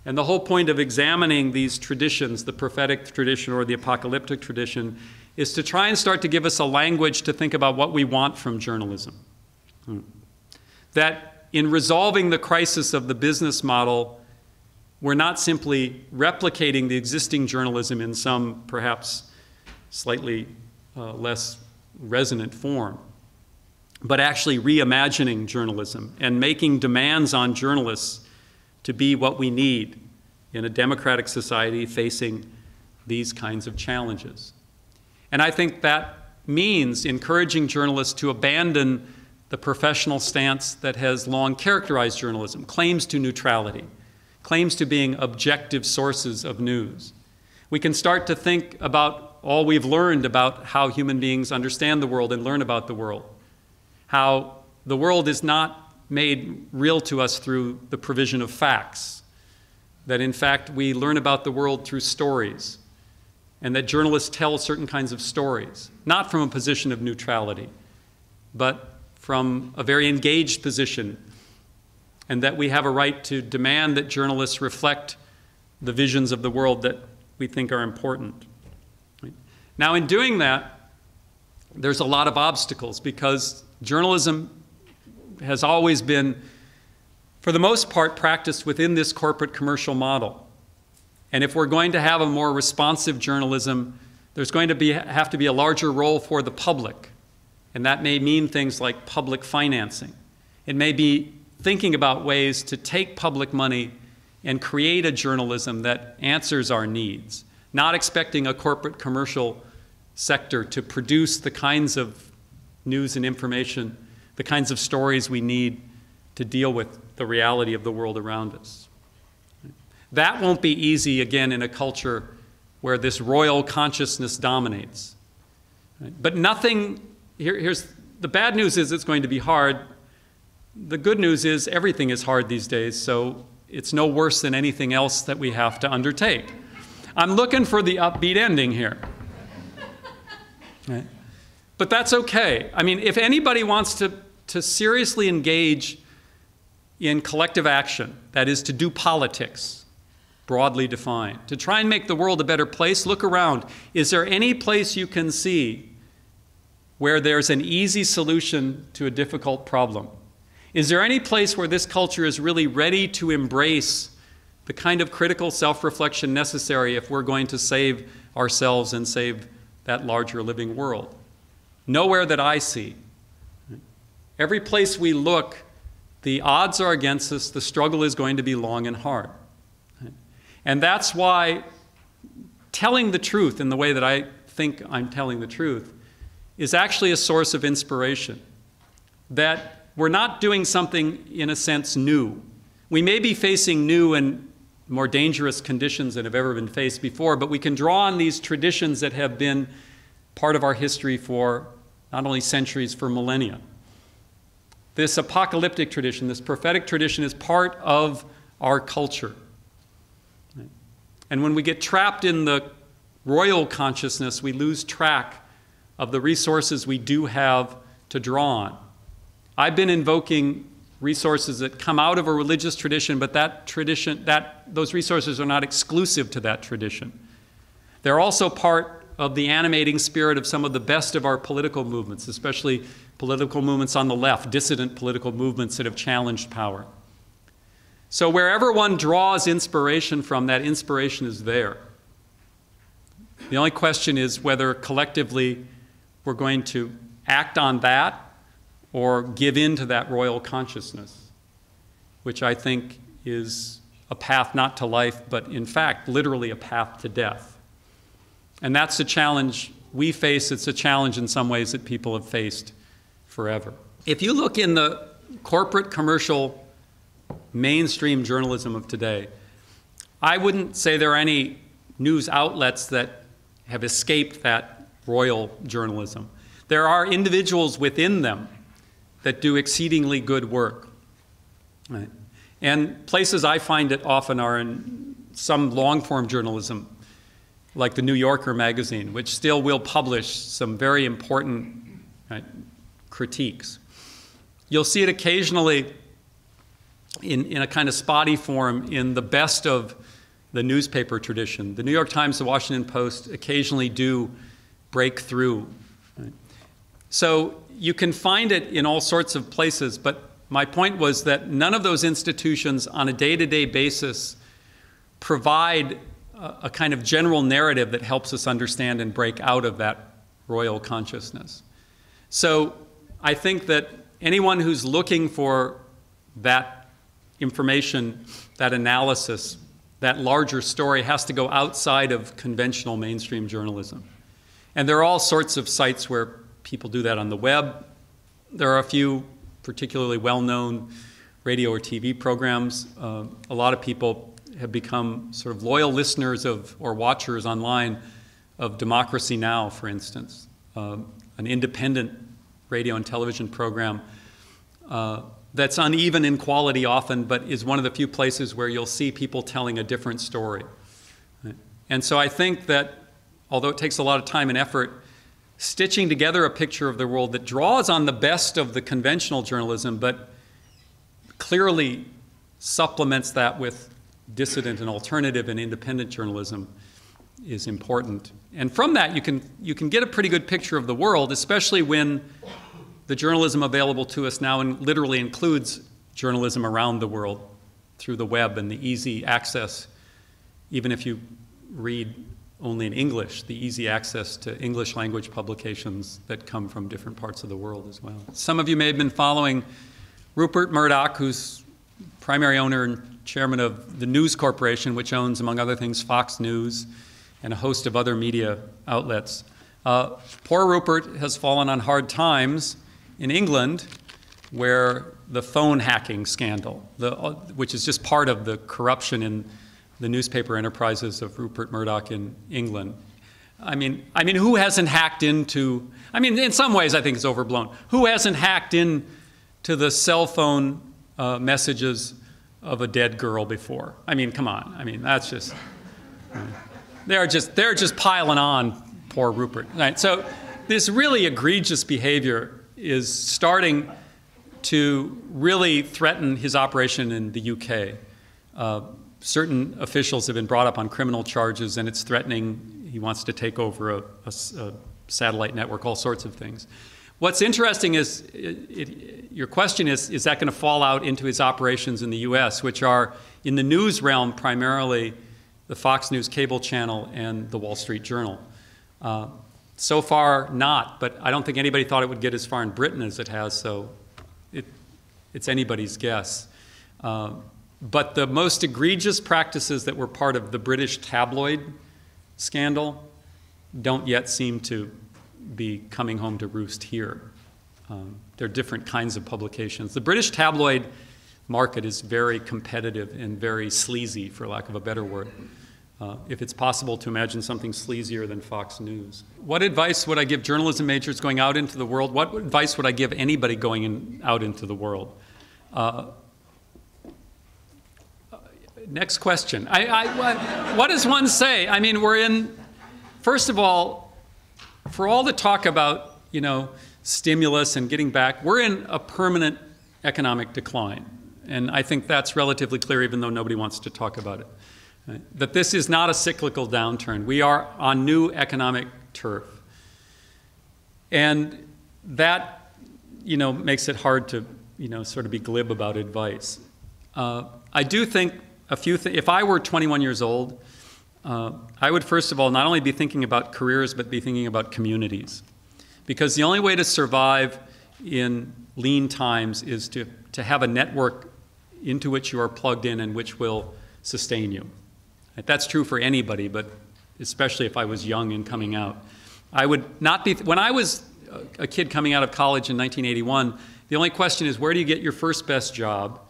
And the whole point of examining these traditions, the prophetic tradition or the apocalyptic tradition, is to try and start to give us a language to think about what we want from journalism. That in resolving the crisis of the business model, we're not simply replicating the existing journalism in some perhaps slightly less resonant form, but actually reimagining journalism and making demands on journalists to be what we need in a democratic society facing these kinds of challenges. And I think that means encouraging journalists to abandon the professional stance that has long characterized journalism, claims to neutrality, claims to being objective sources of news. We can start to think about all we've learned about how human beings understand the world and learn about the world, how the world is not made real to us through the provision of facts, that in fact we learn about the world through stories, and that journalists tell certain kinds of stories, not from a position of neutrality, but from a very engaged position, and that we have a right to demand that journalists reflect the visions of the world that we think are important. Now, in doing that, there's a lot of obstacles because journalism has always been, for the most part, practiced within this corporate commercial model. And if we're going to have a more responsive journalism, there's going to have to be a larger role for the public. And that may mean things like public financing. It may be thinking about ways to take public money and create a journalism that answers our needs, not expecting a corporate commercial sector to produce the kinds of news and information, the kinds of stories we need to deal with the reality of the world around us. That won't be easy, again, in a culture where this royal consciousness dominates. But nothing, here's the bad news is it's going to be hard. The good news is everything is hard these days, so it's no worse than anything else that we have to undertake. I'm looking for the upbeat ending here. Right? But that's okay. I mean, if anybody wants to seriously engage in collective action, that is to do politics, broadly defined, to try and make the world a better place, look around. Is there any place you can see where there's an easy solution to a difficult problem? Is there any place where this culture is really ready to embrace the kind of critical self-reflection necessary if we're going to save ourselves and save that larger living world? Nowhere that I see. Every place we look, the odds are against us. The struggle is going to be long and hard. And that's why telling the truth in the way that I think I'm telling the truth is actually a source of inspiration. That we're not doing something, in a sense, new. We may be facing new and more dangerous conditions than have ever been faced before, but we can draw on these traditions that have been part of our history for not only centuries, for millennia. This apocalyptic tradition, this prophetic tradition, is part of our culture. And when we get trapped in the royal consciousness, we lose track of the resources we do have to draw on. I've been invoking resources that come out of a religious tradition, but those resources are not exclusive to that tradition. They're also part of the animating spirit of some of the best of our political movements, especially political movements on the left, dissident political movements that have challenged power. So wherever one draws inspiration from, that inspiration is there. The only question is whether collectively we're going to act on that or give in to that royal consciousness, which I think is a path not to life, but in fact, literally a path to death. And that's a challenge we face. It's a challenge in some ways that people have faced forever. If you look in the corporate, commercial, mainstream journalism of today, I wouldn't say there are any news outlets that have escaped that royal journalism. There are individuals within them that do exceedingly good work. Right? And places I find it often are in some long-form journalism, like the New Yorker magazine, which still will publish some very important critiques. You'll see it occasionally in a kind of spotty form in the best of the newspaper tradition. The New York Times, the Washington Post occasionally do break through. Right? So you can find it in all sorts of places, but my point was that none of those institutions on a day-to-day basis provide a kind of general narrative that helps us understand and break out of that royal consciousness. So I think that anyone who's looking for that information, that analysis, that larger story has to go outside of conventional mainstream journalism. And there are all sorts of sites where people do that on the web. There are a few particularly well-known radio or TV programs. A lot of people have become sort of loyal listeners of or watchers online of Democracy Now!, for instance, an independent radio and television program that's uneven in quality often, but is one of the few places where you'll see people telling a different story. Right? And so I think that, although it takes a lot of time and effort, stitching together a picture of the world that draws on the best of the conventional journalism, but clearly supplements that with dissident and alternative and independent journalism is important. And from that, you can get a pretty good picture of the world, especially when the journalism available to us now literally includes journalism around the world through the web and the easy access, even if you read only in English, the easy access to English language publications that come from different parts of the world as well. Some of you may have been following Rupert Murdoch, who's primary owner and chairman of the News Corporation, which owns, among other things, Fox News and a host of other media outlets. Poor Rupert has fallen on hard times in England, where the phone hacking scandal, which is just part of the corruption in the newspaper enterprises of Rupert Murdoch in England. I mean, who hasn't hacked into, in some ways I think it's overblown. Who hasn't hacked into the cell phone messages of a dead girl before? Come on. That's just, they're just piling on poor Rupert. Right? So this really egregious behavior is starting to really threaten his operation in the UK. Certain officials have been brought up on criminal charges, and it's threatening, he wants to take over a satellite network, all sorts of things. What's interesting is, your question is that going to fall out into his operations in the US, which are in the news realm primarily the Fox News cable channel and the Wall Street Journal. So far not, but I don't think anybody thought it would get as far in Britain as it has, so it's anybody's guess. But the most egregious practices that were part of the British tabloid scandal don't yet seem to be coming home to roost here. There are different kinds of publications. The British tabloid market is very competitive and very sleazy, for lack of a better word. If it's possible to imagine something sleazier than Fox News. What advice would I give journalism majors going out into the world? What advice would I give anybody going out into the world? Next question. What does one say? We're in, first of all, for all the talk about, stimulus and getting back, we're in a permanent economic decline. And I think that's relatively clear, even though nobody wants to talk about it. Right? That this is not a cyclical downturn. We are on new economic turf. And that, makes it hard to, sort of be glib about advice. I do think if I were 21 years old, I would first of all not only be thinking about careers, but be thinking about communities. Because the only way to survive in lean times is to have a network into which you are plugged in and which will sustain you. That's true for anybody, but especially if I was young and coming out. I would not be, when I was a kid coming out of college in 1981, The only question is, where do you get your first best job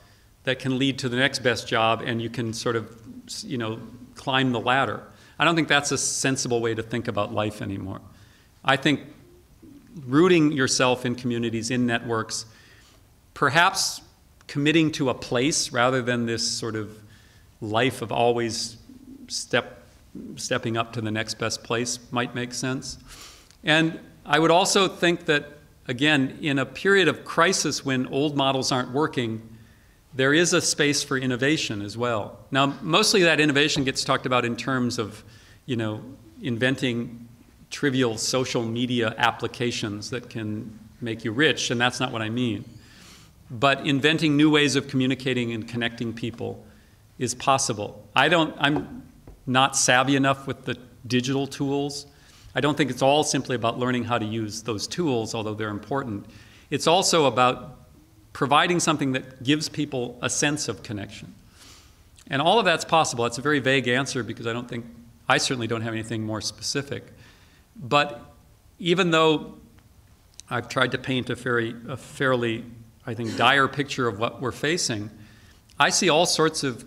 that can lead to the next best job, and you can sort of, you know, climb the ladder? I don't think that's a sensible way to think about life anymore. I think rooting yourself in communities, in networks, perhaps committing to a place rather than this sort of life of always stepping up to the next best place might make sense. And I would also think that, again, in a period of crisis when old models aren't working, there is a space for innovation as well. Now, mostly that innovation gets talked about in terms of, you know, inventing trivial social media applications that can make you rich, and that's not what I mean. But inventing new ways of communicating and connecting people is possible. I'm not savvy enough with the digital tools. I don't think it's all simply about learning how to use those tools, although they're important. It's also about providing something that gives people a sense of connection. And all of that's possible. That's a very vague answer because I certainly don't have anything more specific. But even though I've tried to paint a fairly, I think, dire picture of what we're facing, I see all sorts of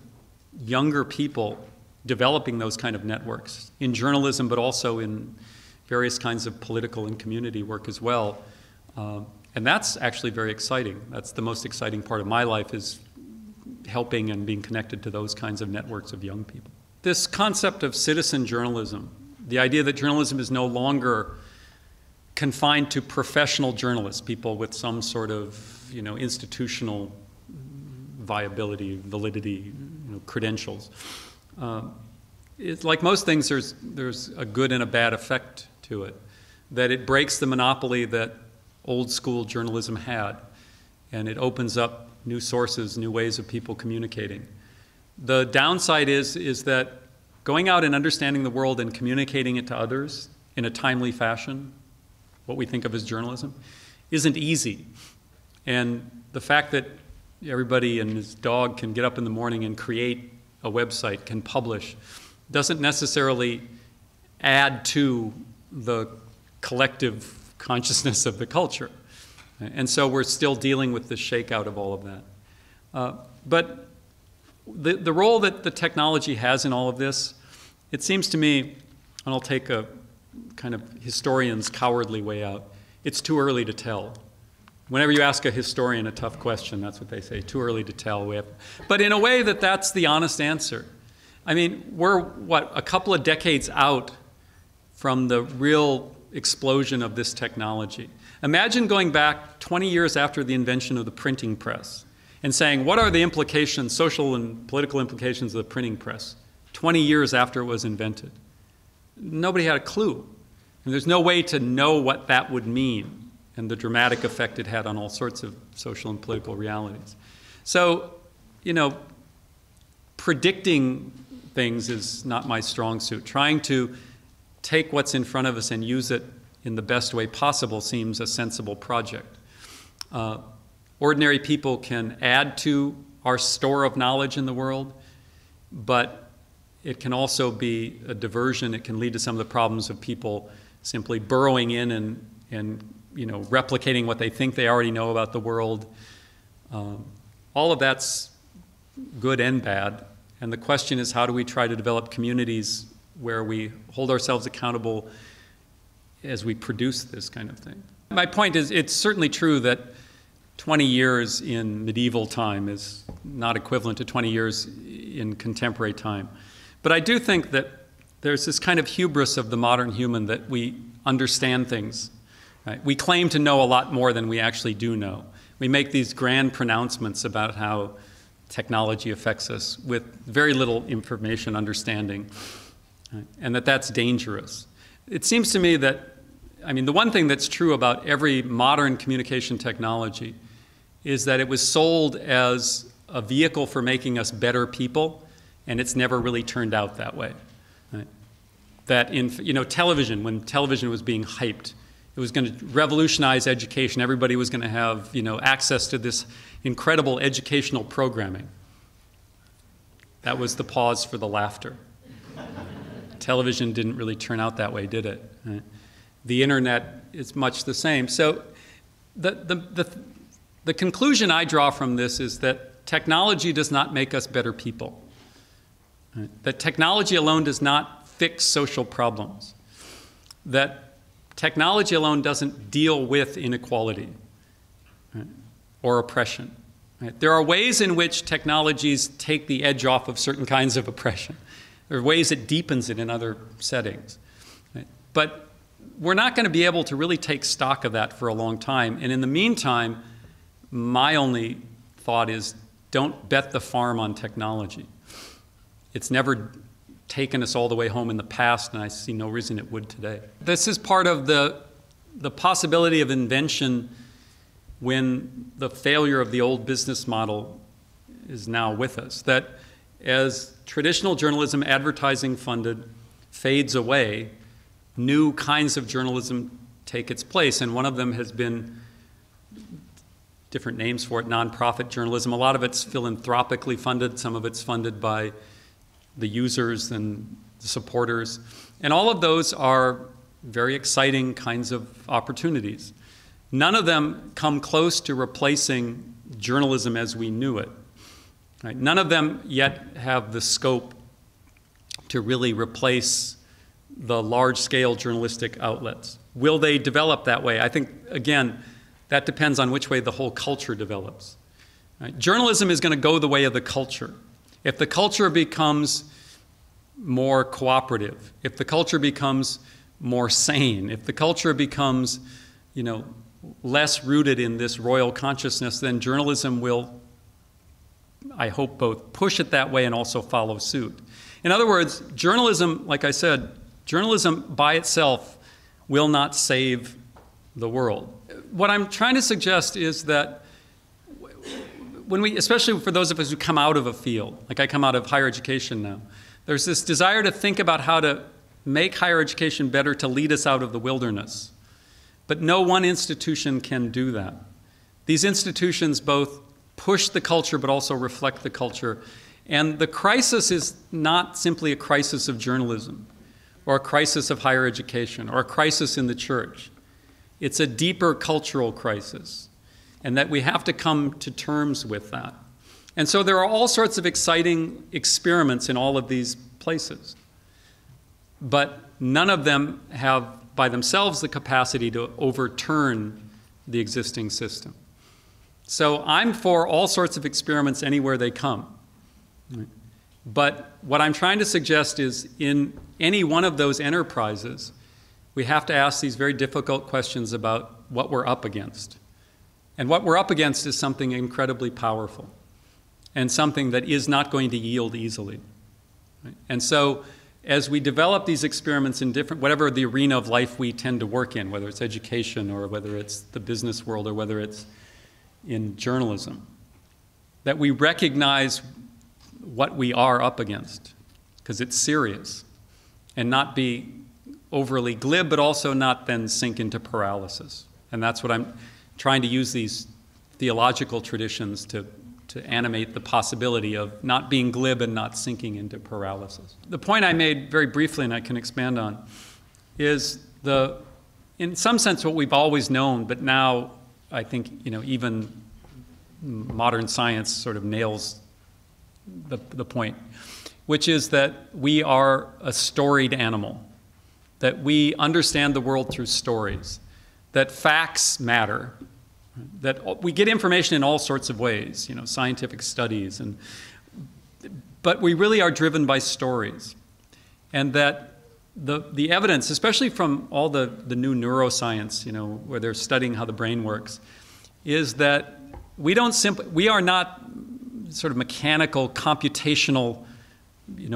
younger people developing those kind of networks in journalism, but also in various kinds of political and community work as well. And that's actually very exciting. That's the most exciting part of my life, is helping and being connected to those kinds of networks of young people. This concept of citizen journalism, the idea that journalism is no longer confined to professional journalists, people with some sort of, you know, institutional viability, validity, you know, credentials. It's like most things, there's a good and a bad effect to it. That it breaks the monopoly that old school journalism had, and it opens up new sources, new ways of people communicating. The downside is that going out and understanding the world and communicating it to others in a timely fashion, what we think of as journalism, isn't easy. And the fact that everybody and his dog can get up in the morning and create a website, can publish, doesn't necessarily add to the collective consciousness of the culture. And so we're still dealing with the shakeout of all of that. But the role that the technology has in all of this, it seems to me, and I'll take a kind of historian's cowardly way out, it's too early to tell. Whenever you ask a historian a tough question, that's what they say, too early to tell. But in a way that's the honest answer. I mean, we're, what, a couple of decades out from the real explosion of this technology. Imagine going back 20 years after the invention of the printing press and saying, what are the implications, social and political implications of the printing press 20 years after it was invented? Nobody had a clue. And there's no way to know what that would mean and the dramatic effect it had on all sorts of social and political realities. So, you know, predicting things is not my strong suit. Trying to take what's in front of us and use it in the best way possible seems a sensible project. Ordinary people can add to our store of knowledge in the world, but it can also be a diversion. It can lead to some of the problems of people simply burrowing in and you know, replicating what they think they already know about the world. All of that's good and bad. And the question is, how do we try to develop communities where we hold ourselves accountable as we produce this kind of thing? My point is, it's certainly true that 20 years in medieval time is not equivalent to 20 years in contemporary time. But I do think that there's this kind of hubris of the modern human that we understand things. Right? We claim to know a lot more than we actually do know. We make these grand pronouncements about how technology affects us with very little information understanding, right? And that's dangerous. It seems to me that, I mean, the one thing that's true about every modern communication technology is that it was sold as a vehicle for making us better people, and it's never really turned out that way. Right? That in, you know, television, when television was being hyped, it was going to revolutionize education. Everybody was going to have, you know, access to this incredible educational programming. That was the pause for the laughter. Television didn't really turn out that way, did it? Right? The internet is much the same. So the The conclusion I draw from this is that technology does not make us better people. Right? That technology alone does not fix social problems. That technology alone doesn't deal with inequality, right, or oppression. Right? There are ways in which technologies take the edge off of certain kinds of oppression. There are ways it deepens it in other settings. Right? But we're not going to be able to really take stock of that for a long time. And in the meantime, my only thought is don't bet the farm on technology. It's never taken us all the way home in the past, and I see no reason it would today. This is part of the possibility of invention when the failure of the old business model is now with us. That as traditional journalism, advertising funded, fades away, new kinds of journalism take its place, and one of them has been, different names for it, nonprofit journalism. A lot of it's philanthropically funded, some of it's funded by the users and the supporters. And all of those are very exciting kinds of opportunities. None of them come close to replacing journalism as we knew it. Right? None of them yet have the scope to really replace the large-scale journalistic outlets. Will they develop that way? I think, again, that depends on which way the whole culture develops. Right? Journalism is going to go the way of the culture. If the culture becomes more cooperative, if the culture becomes more sane, if the culture becomes, less rooted in this royal consciousness, then journalism will, I hope, both push it that way and also follow suit. In other words, journalism, like I said, journalism by itself will not save the world. What I'm trying to suggest is that when we, especially for those of us who come out of a field, like I come out of higher education now, there's this desire to think about how to make higher education better to lead us out of the wilderness. But no one institution can do that. These institutions both push the culture but also reflect the culture. And the crisis is not simply a crisis of journalism or a crisis of higher education or a crisis in the church. It's a deeper cultural crisis, and that we have to come to terms with that. And so there are all sorts of exciting experiments in all of these places, but none of them have by themselves the capacity to overturn the existing system. So I'm for all sorts of experiments anywhere they come. But what I'm trying to suggest is in any one of those enterprises, we have to ask these very difficult questions about what we're up against. And what we're up against is something incredibly powerful and something that is not going to yield easily. Right? And so as we develop these experiments in different, whatever the arena of life we tend to work in, whether it's education or whether it's the business world or whether it's in journalism, that we recognize what we are up against, because it's serious, and not be overly glib, but also not then sink into paralysis. And that's what I'm trying to use these theological traditions to animate the possibility of not being glib and not sinking into paralysis. The point I made very briefly, and I can expand on, is in some sense what we've always known, but now I think even modern science sort of nails the point, which is that we are a storied animal, that we understand the world through stories, that facts matter, that we get information in all sorts of ways, scientific studies, but we really are driven by stories. And that the evidence, especially from all the new neuroscience, where they're studying how the brain works, is that we are not sort of mechanical, computational,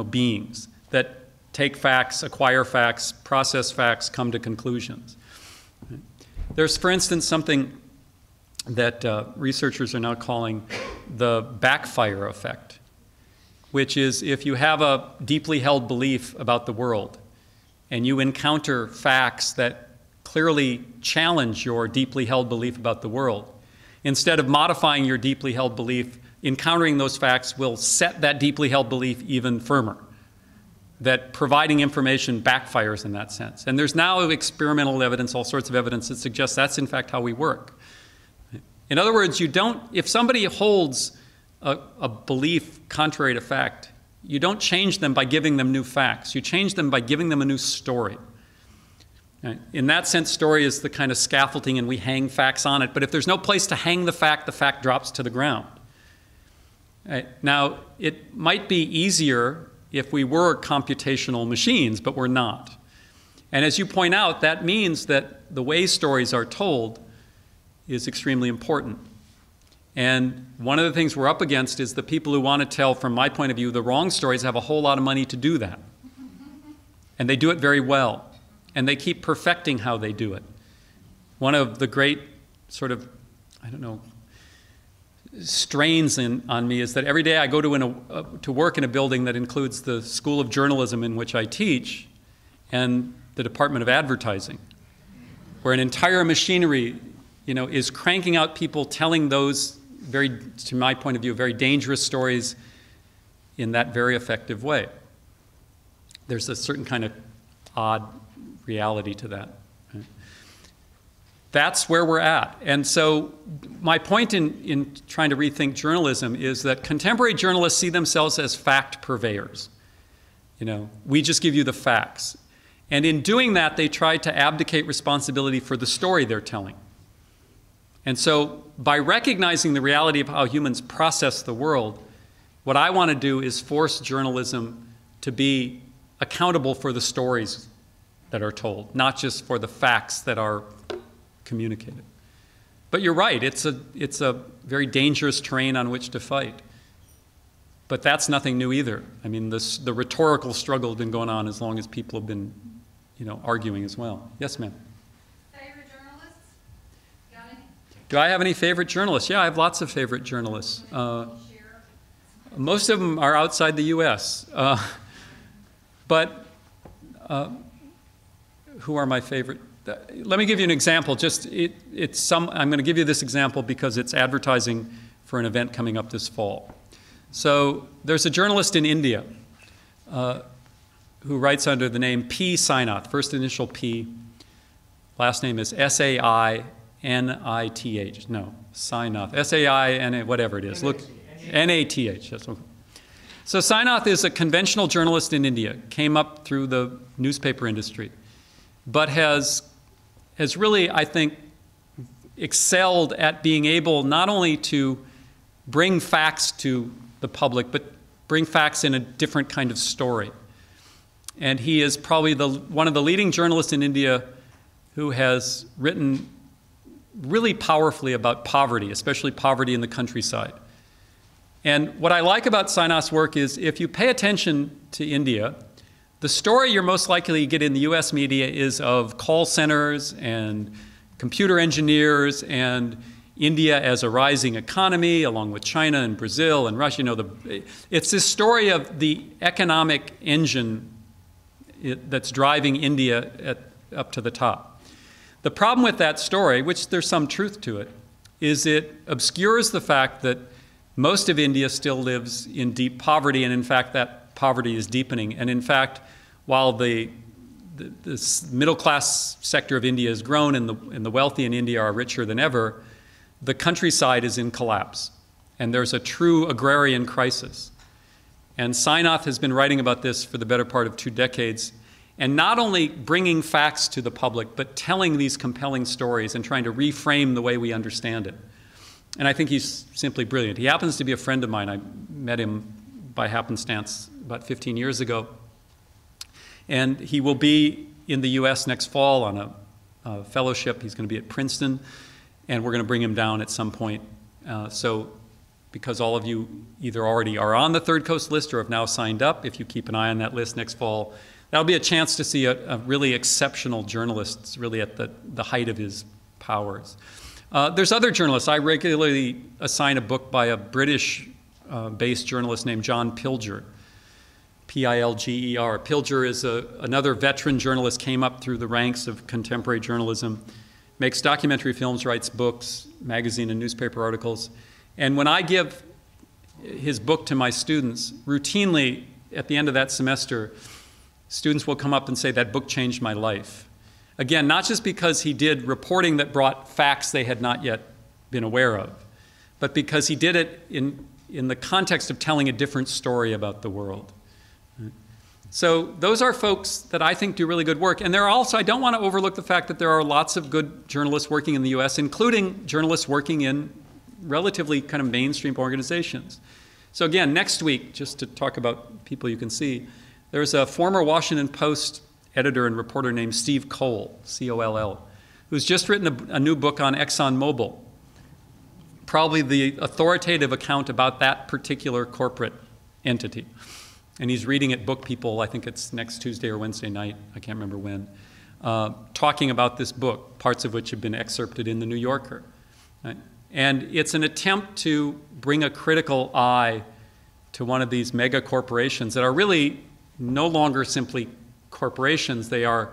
beings that take facts, acquire facts, process facts, come to conclusions. There's, for instance, something that researchers are now calling the backfire effect, which is if you have a deeply held belief about the world and you encounter facts that clearly challenge your deeply held belief about the world, instead of modifying your deeply held belief, encountering those facts will set that deeply held belief even firmer. That providing information backfires in that sense. And there's now experimental evidence, all sorts of evidence that suggests that's in fact how we work. In other words, if somebody holds a belief contrary to fact, you don't change them by giving them new facts. You change them by giving them a new story. Right? In that sense, story is the kind of scaffolding and we hang facts on it. But if there's no place to hang the fact drops to the ground. Right? Now, it might be easier if we were computational machines, but we're not. And as you point out, that means that the way stories are told is extremely important. And one of the things we're up against is the people who want to tell, from my point of view, the wrong stories have a whole lot of money to do that. And they do it very well. And they keep perfecting how they do it. One of the great sort of, I don't know, strains on me is that every day I go to work in a building that includes the School of Journalism in which I teach and the Department of Advertising, where an entire machinery is cranking out people telling those to my point of view, very dangerous stories in that very effective way. There's a certain kind of odd reality to that. Right? That's where we're at. And so my point in trying to rethink journalism is that contemporary journalists see themselves as fact purveyors. We just give you the facts. And in doing that, they try to abdicate responsibility for the story they're telling. And so by recognizing the reality of how humans process the world, what I want to do is force journalism to be accountable for the stories that are told, not just for the facts that are communicated. But you're right, it's a very dangerous terrain on which to fight. But that's nothing new either. I mean, the rhetorical struggle has been going on as long as people have been, arguing as well. Yes, ma'am. Do I have any favorite journalists? Yeah, I have lots of favorite journalists. Most of them are outside the U.S. But who are my favorite? Let me give you an example. I'm going to give you this example because it's advertising for an event coming up this fall. So there's a journalist in India who writes under the name P. Sainath, first initial P, last name is Sainith. No, Sainath. Sain, whatever it is. Look, Nath. Yes. So Sainath is a conventional journalist in India, came up through the newspaper industry, but has really, I think, excelled at being able not only to bring facts to the public, but bring facts in a different kind of story. And he is probably one of the leading journalists in India who has written really powerfully about poverty, especially poverty in the countryside. And what I like about Sainath's work is if you pay attention to India, the story you're most likely to get in the US media is of call centers and computer engineers and India as a rising economy, along with China and Brazil and Russia. It's this story of the economic engine that's driving India up to the top. The problem with that story, which there's some truth to it, is it obscures the fact that most of India still lives in deep poverty, and in fact that poverty is deepening. And in fact, while the middle-class sector of India has grown and the wealthy in India are richer than ever, the countryside is in collapse. And there's a true agrarian crisis. And Sainath has been writing about this for the better part of 2 decades, and not only bringing facts to the public, but telling these compelling stories and trying to reframe the way we understand it. And I think he's simply brilliant. He happens to be a friend of mine. I met him by happenstance about 15 years ago. And he will be in the US next fall on a fellowship. He's going to be at Princeton, and we're going to bring him down at some point. So because all of you either already are on the Third Coast list or have now signed up, if you keep an eye on that list next fall, that'll be a chance to see a really exceptional journalist, really at the height of his powers. There's other journalists. I regularly assign a book by a British-based journalist named John Pilger, Pilger. Pilger is another veteran journalist, came up through the ranks of contemporary journalism, makes documentary films, writes books, magazine and newspaper articles. And when I give his book to my students, routinely at the end of that semester, students will come up and say, that book changed my life. Again, not just because he did reporting that brought facts they had not yet been aware of, but because he did it in the context of telling a different story about the world. So those are folks that I think do really good work. And there are also, I don't want to overlook the fact that there are lots of good journalists working in the US, including journalists working in relatively kind of mainstream organizations. So again, next week, just to talk about people you can see, there's a former Washington Post editor and reporter named Steve Koll, C-O-L-L, who's just written a new book on ExxonMobil, probably the authoritative account about that particular corporate entity. And he's reading at Book People, I think it's next Tuesday or Wednesday night, I can't remember when, talking about this book, parts of which have been excerpted in The New Yorker. Right? And it's an attempt to bring a critical eye to one of these mega corporations that are really no longer simply corporations, they are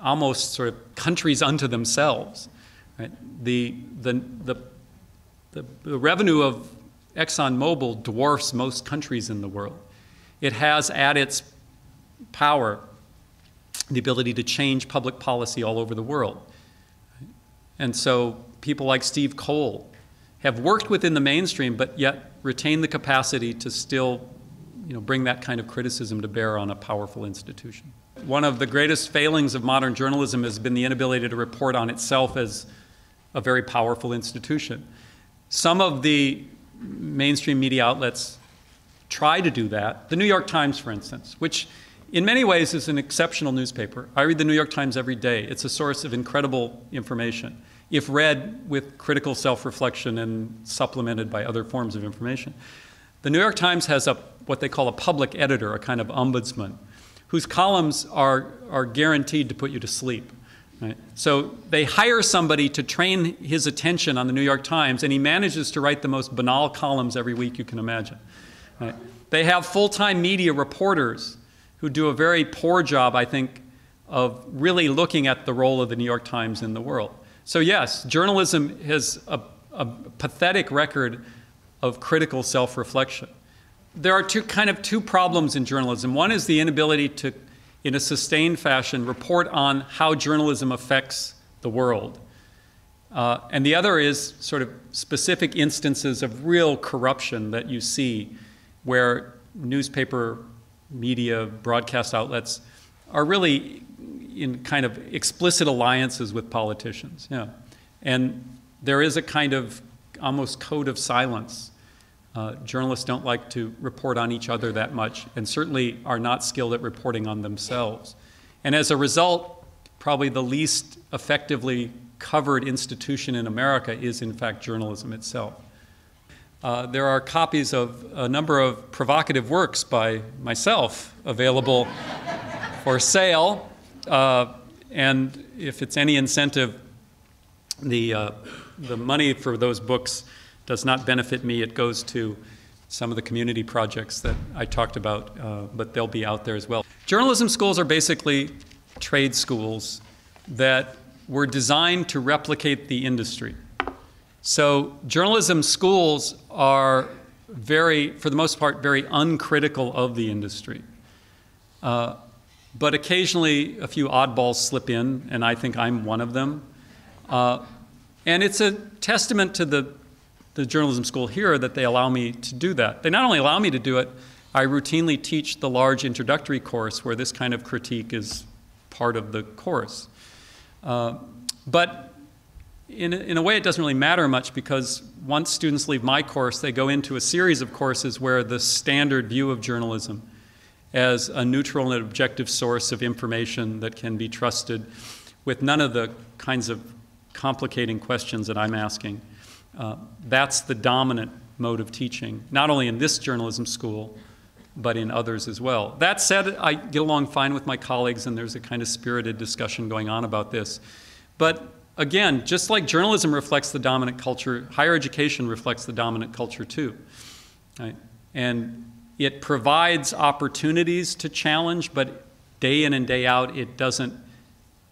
almost sort of countries unto themselves. Right? The revenue of ExxonMobil dwarfs most countries in the world. It has at its power the ability to change public policy all over the world. And so people like Steve Koll have worked within the mainstream, but yet retain the capacity to still bring that kind of criticism to bear on a powerful institution. One of the greatest failings of modern journalism has been the inability to report on itself as a very powerful institution. Some of the mainstream media outlets try to do that. The New York Times, for instance, which in many ways is an exceptional newspaper. I read the New York Times every day. It's a source of incredible information, if read with critical self-reflection and supplemented by other forms of information. The New York Times has what they call a public editor, a kind of ombudsman, whose columns are guaranteed to put you to sleep. Right? So they hire somebody to train his attention on the New York Times, and he manages to write the most banal columns every week you can imagine. Right? They have full-time media reporters who do a very poor job, I think, of really looking at the role of the New York Times in the world. So yes, journalism has a pathetic record of critical self-reflection. There are two problems in journalism. One is the inability to, in a sustained fashion, report on how journalism affects the world. And the other is sort of specific instances of real corruption that you see where newspaper, media, broadcast outlets are really in kind of explicit alliances with politicians. Yeah. And there is a kind of almost code of silence. Journalists don't like to report on each other that much, and certainly are not skilled at reporting on themselves. And as a result, probably the least effectively covered institution in America is, in fact, journalism itself. There are copies of a number of provocative works by myself available for sale, and if it's any incentive, the money for those books does not benefit me. It goes to some of the community projects that I talked about, but they'll be out there as well. Journalism schools are basically trade schools that were designed to replicate the industry. So journalism schools are for the most part, very uncritical of the industry. But occasionally a few oddballs slip in, and I think I'm one of them. And it's a testament to the journalism school here that they allow me to do that. They not only allow me to do it, I routinely teach the large introductory course where this kind of critique is part of the course. But in a way, it doesn't really matter much, because once students leave my course, they go into a series of courses where the standard view of journalism as a neutral and objective source of information that can be trusted with none of the kinds of complicating questions that I'm asking. That's the dominant mode of teaching, not only in this journalism school, but in others as well. That said, I get along fine with my colleagues, and there's a kind of spirited discussion going on about this. But again, just like journalism reflects the dominant culture, higher education reflects the dominant culture too. Right? And it provides opportunities to challenge, but day in and day out, it doesn't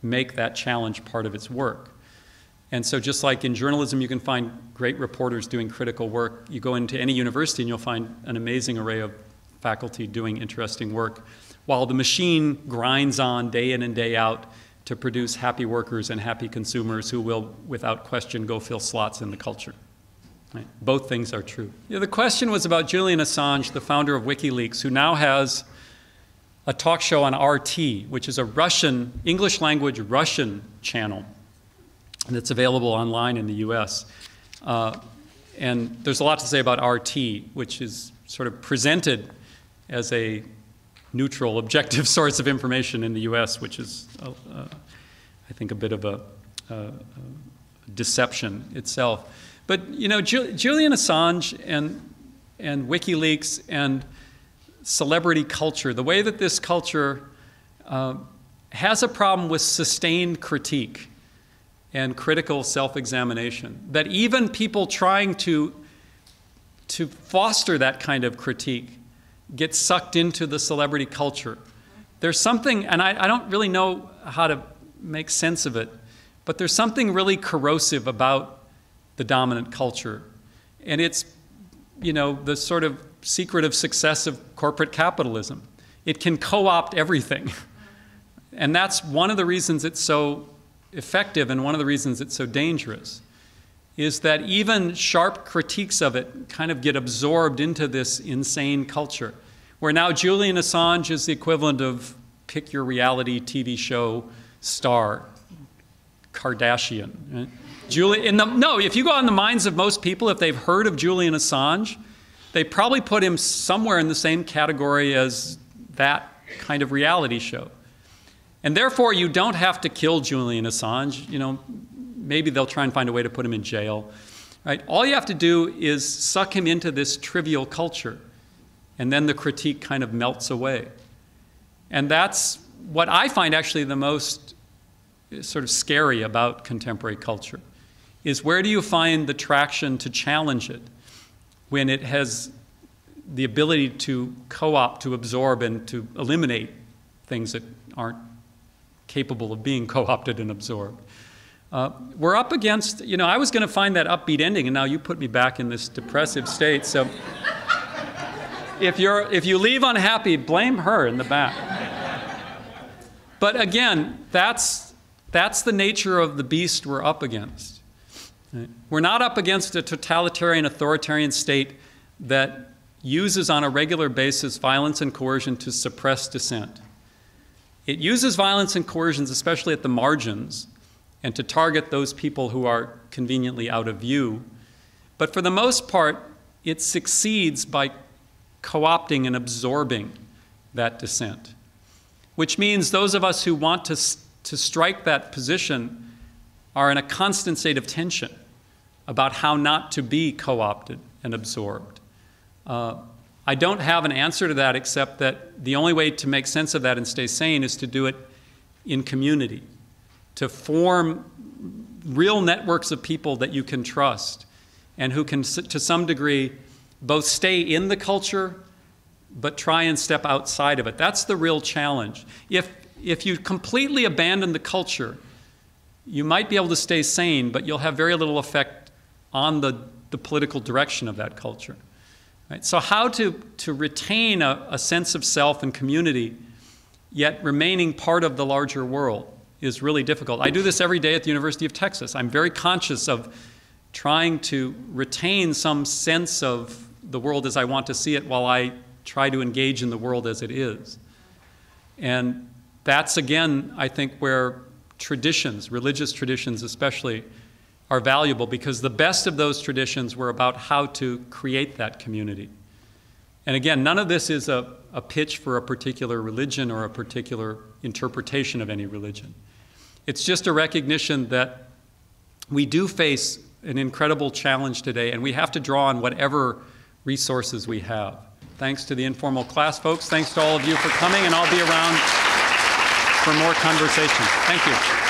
make that challenge part of its work. And so just like in journalism, you can find great reporters doing critical work. You go into any university and you'll find an amazing array of faculty doing interesting work, while the machine grinds on day in and day out, to produce happy workers and happy consumers who will, without question, go fill slots in the culture. Right? Both things are true. The question was about Julian Assange, the founder of WikiLeaks, who now has a talk show on RT, which is a Russian, English language Russian channel that's available online in the US. And there's a lot to say about RT, which is sort of presented as a neutral, objective source of information in the US, which is, I think, a bit of a deception itself. But, you know, Julian Assange and WikiLeaks and celebrity culture, the way that this culture has a problem with sustained critique and critical self-examination, that even people trying to foster that kind of critique get sucked into the celebrity culture. There's something, and I don't really know how to make sense of it, but there's something really corrosive about the dominant culture. And it's, you know, the sort of secret of success of corporate capitalism. It can co-opt everything. And that's one of the reasons it's so effective and one of the reasons it's so dangerous, is that even sharp critiques of it kind of get absorbed into this insane culture, where now Julian Assange is the equivalent of pick your reality TV show star, Kardashian. Right? No, if you go on the minds of most people, if they've heard of Julian Assange, they probably put him somewhere in the same category as that kind of reality show. And therefore, you don't have to kill Julian Assange. You know, maybe they'll try and find a way to put him in jail. Right? All you have to do is suck him into this trivial culture, and then the critique kind of melts away. And that's what I find actually the most sort of scary about contemporary culture, is where do you find the traction to challenge it when it has the ability to co-opt, to absorb, and to eliminate things that aren't capable of being co-opted and absorbed. We're up against, you know, I was going to find that upbeat ending, and now you put me back in this depressive state. So if you leave unhappy, blame her in the back. But again, that's the nature of the beast we're up against. Right? We're not up against a totalitarian, authoritarian state that uses on a regular basis violence and coercion to suppress dissent. It uses violence and coercions, especially at the margins, and to target those people who are conveniently out of view. But for the most part, it succeeds by co-opting and absorbing that dissent, which means those of us who want to strike that position are in a constant state of tension about how not to be co-opted and absorbed. I don't have an answer to that, except that the only way to make sense of that and stay sane is to do it in community, to form real networks of people that you can trust and who can, to some degree, both stay in the culture but try and step outside of it. That's the real challenge. If you completely abandon the culture, you might be able to stay sane, but you'll have very little effect on the political direction of that culture. Right? So how to retain a sense of self and community, yet remaining part of the larger world, is really difficult. I do this every day at the University of Texas. I'm very conscious of trying to retain some sense of the world as I want to see it while I try to engage in the world as it is. And that's, again, I think, where traditions, religious traditions especially, are valuable, because the best of those traditions were about how to create that community. And again, none of this is a pitch for a particular religion or a particular interpretation of any religion. It's just a recognition that we do face an incredible challenge today, and we have to draw on whatever resources we have. Thanks to the informal class, folks. Thanks to all of you for coming, and I'll be around for more conversation. Thank you.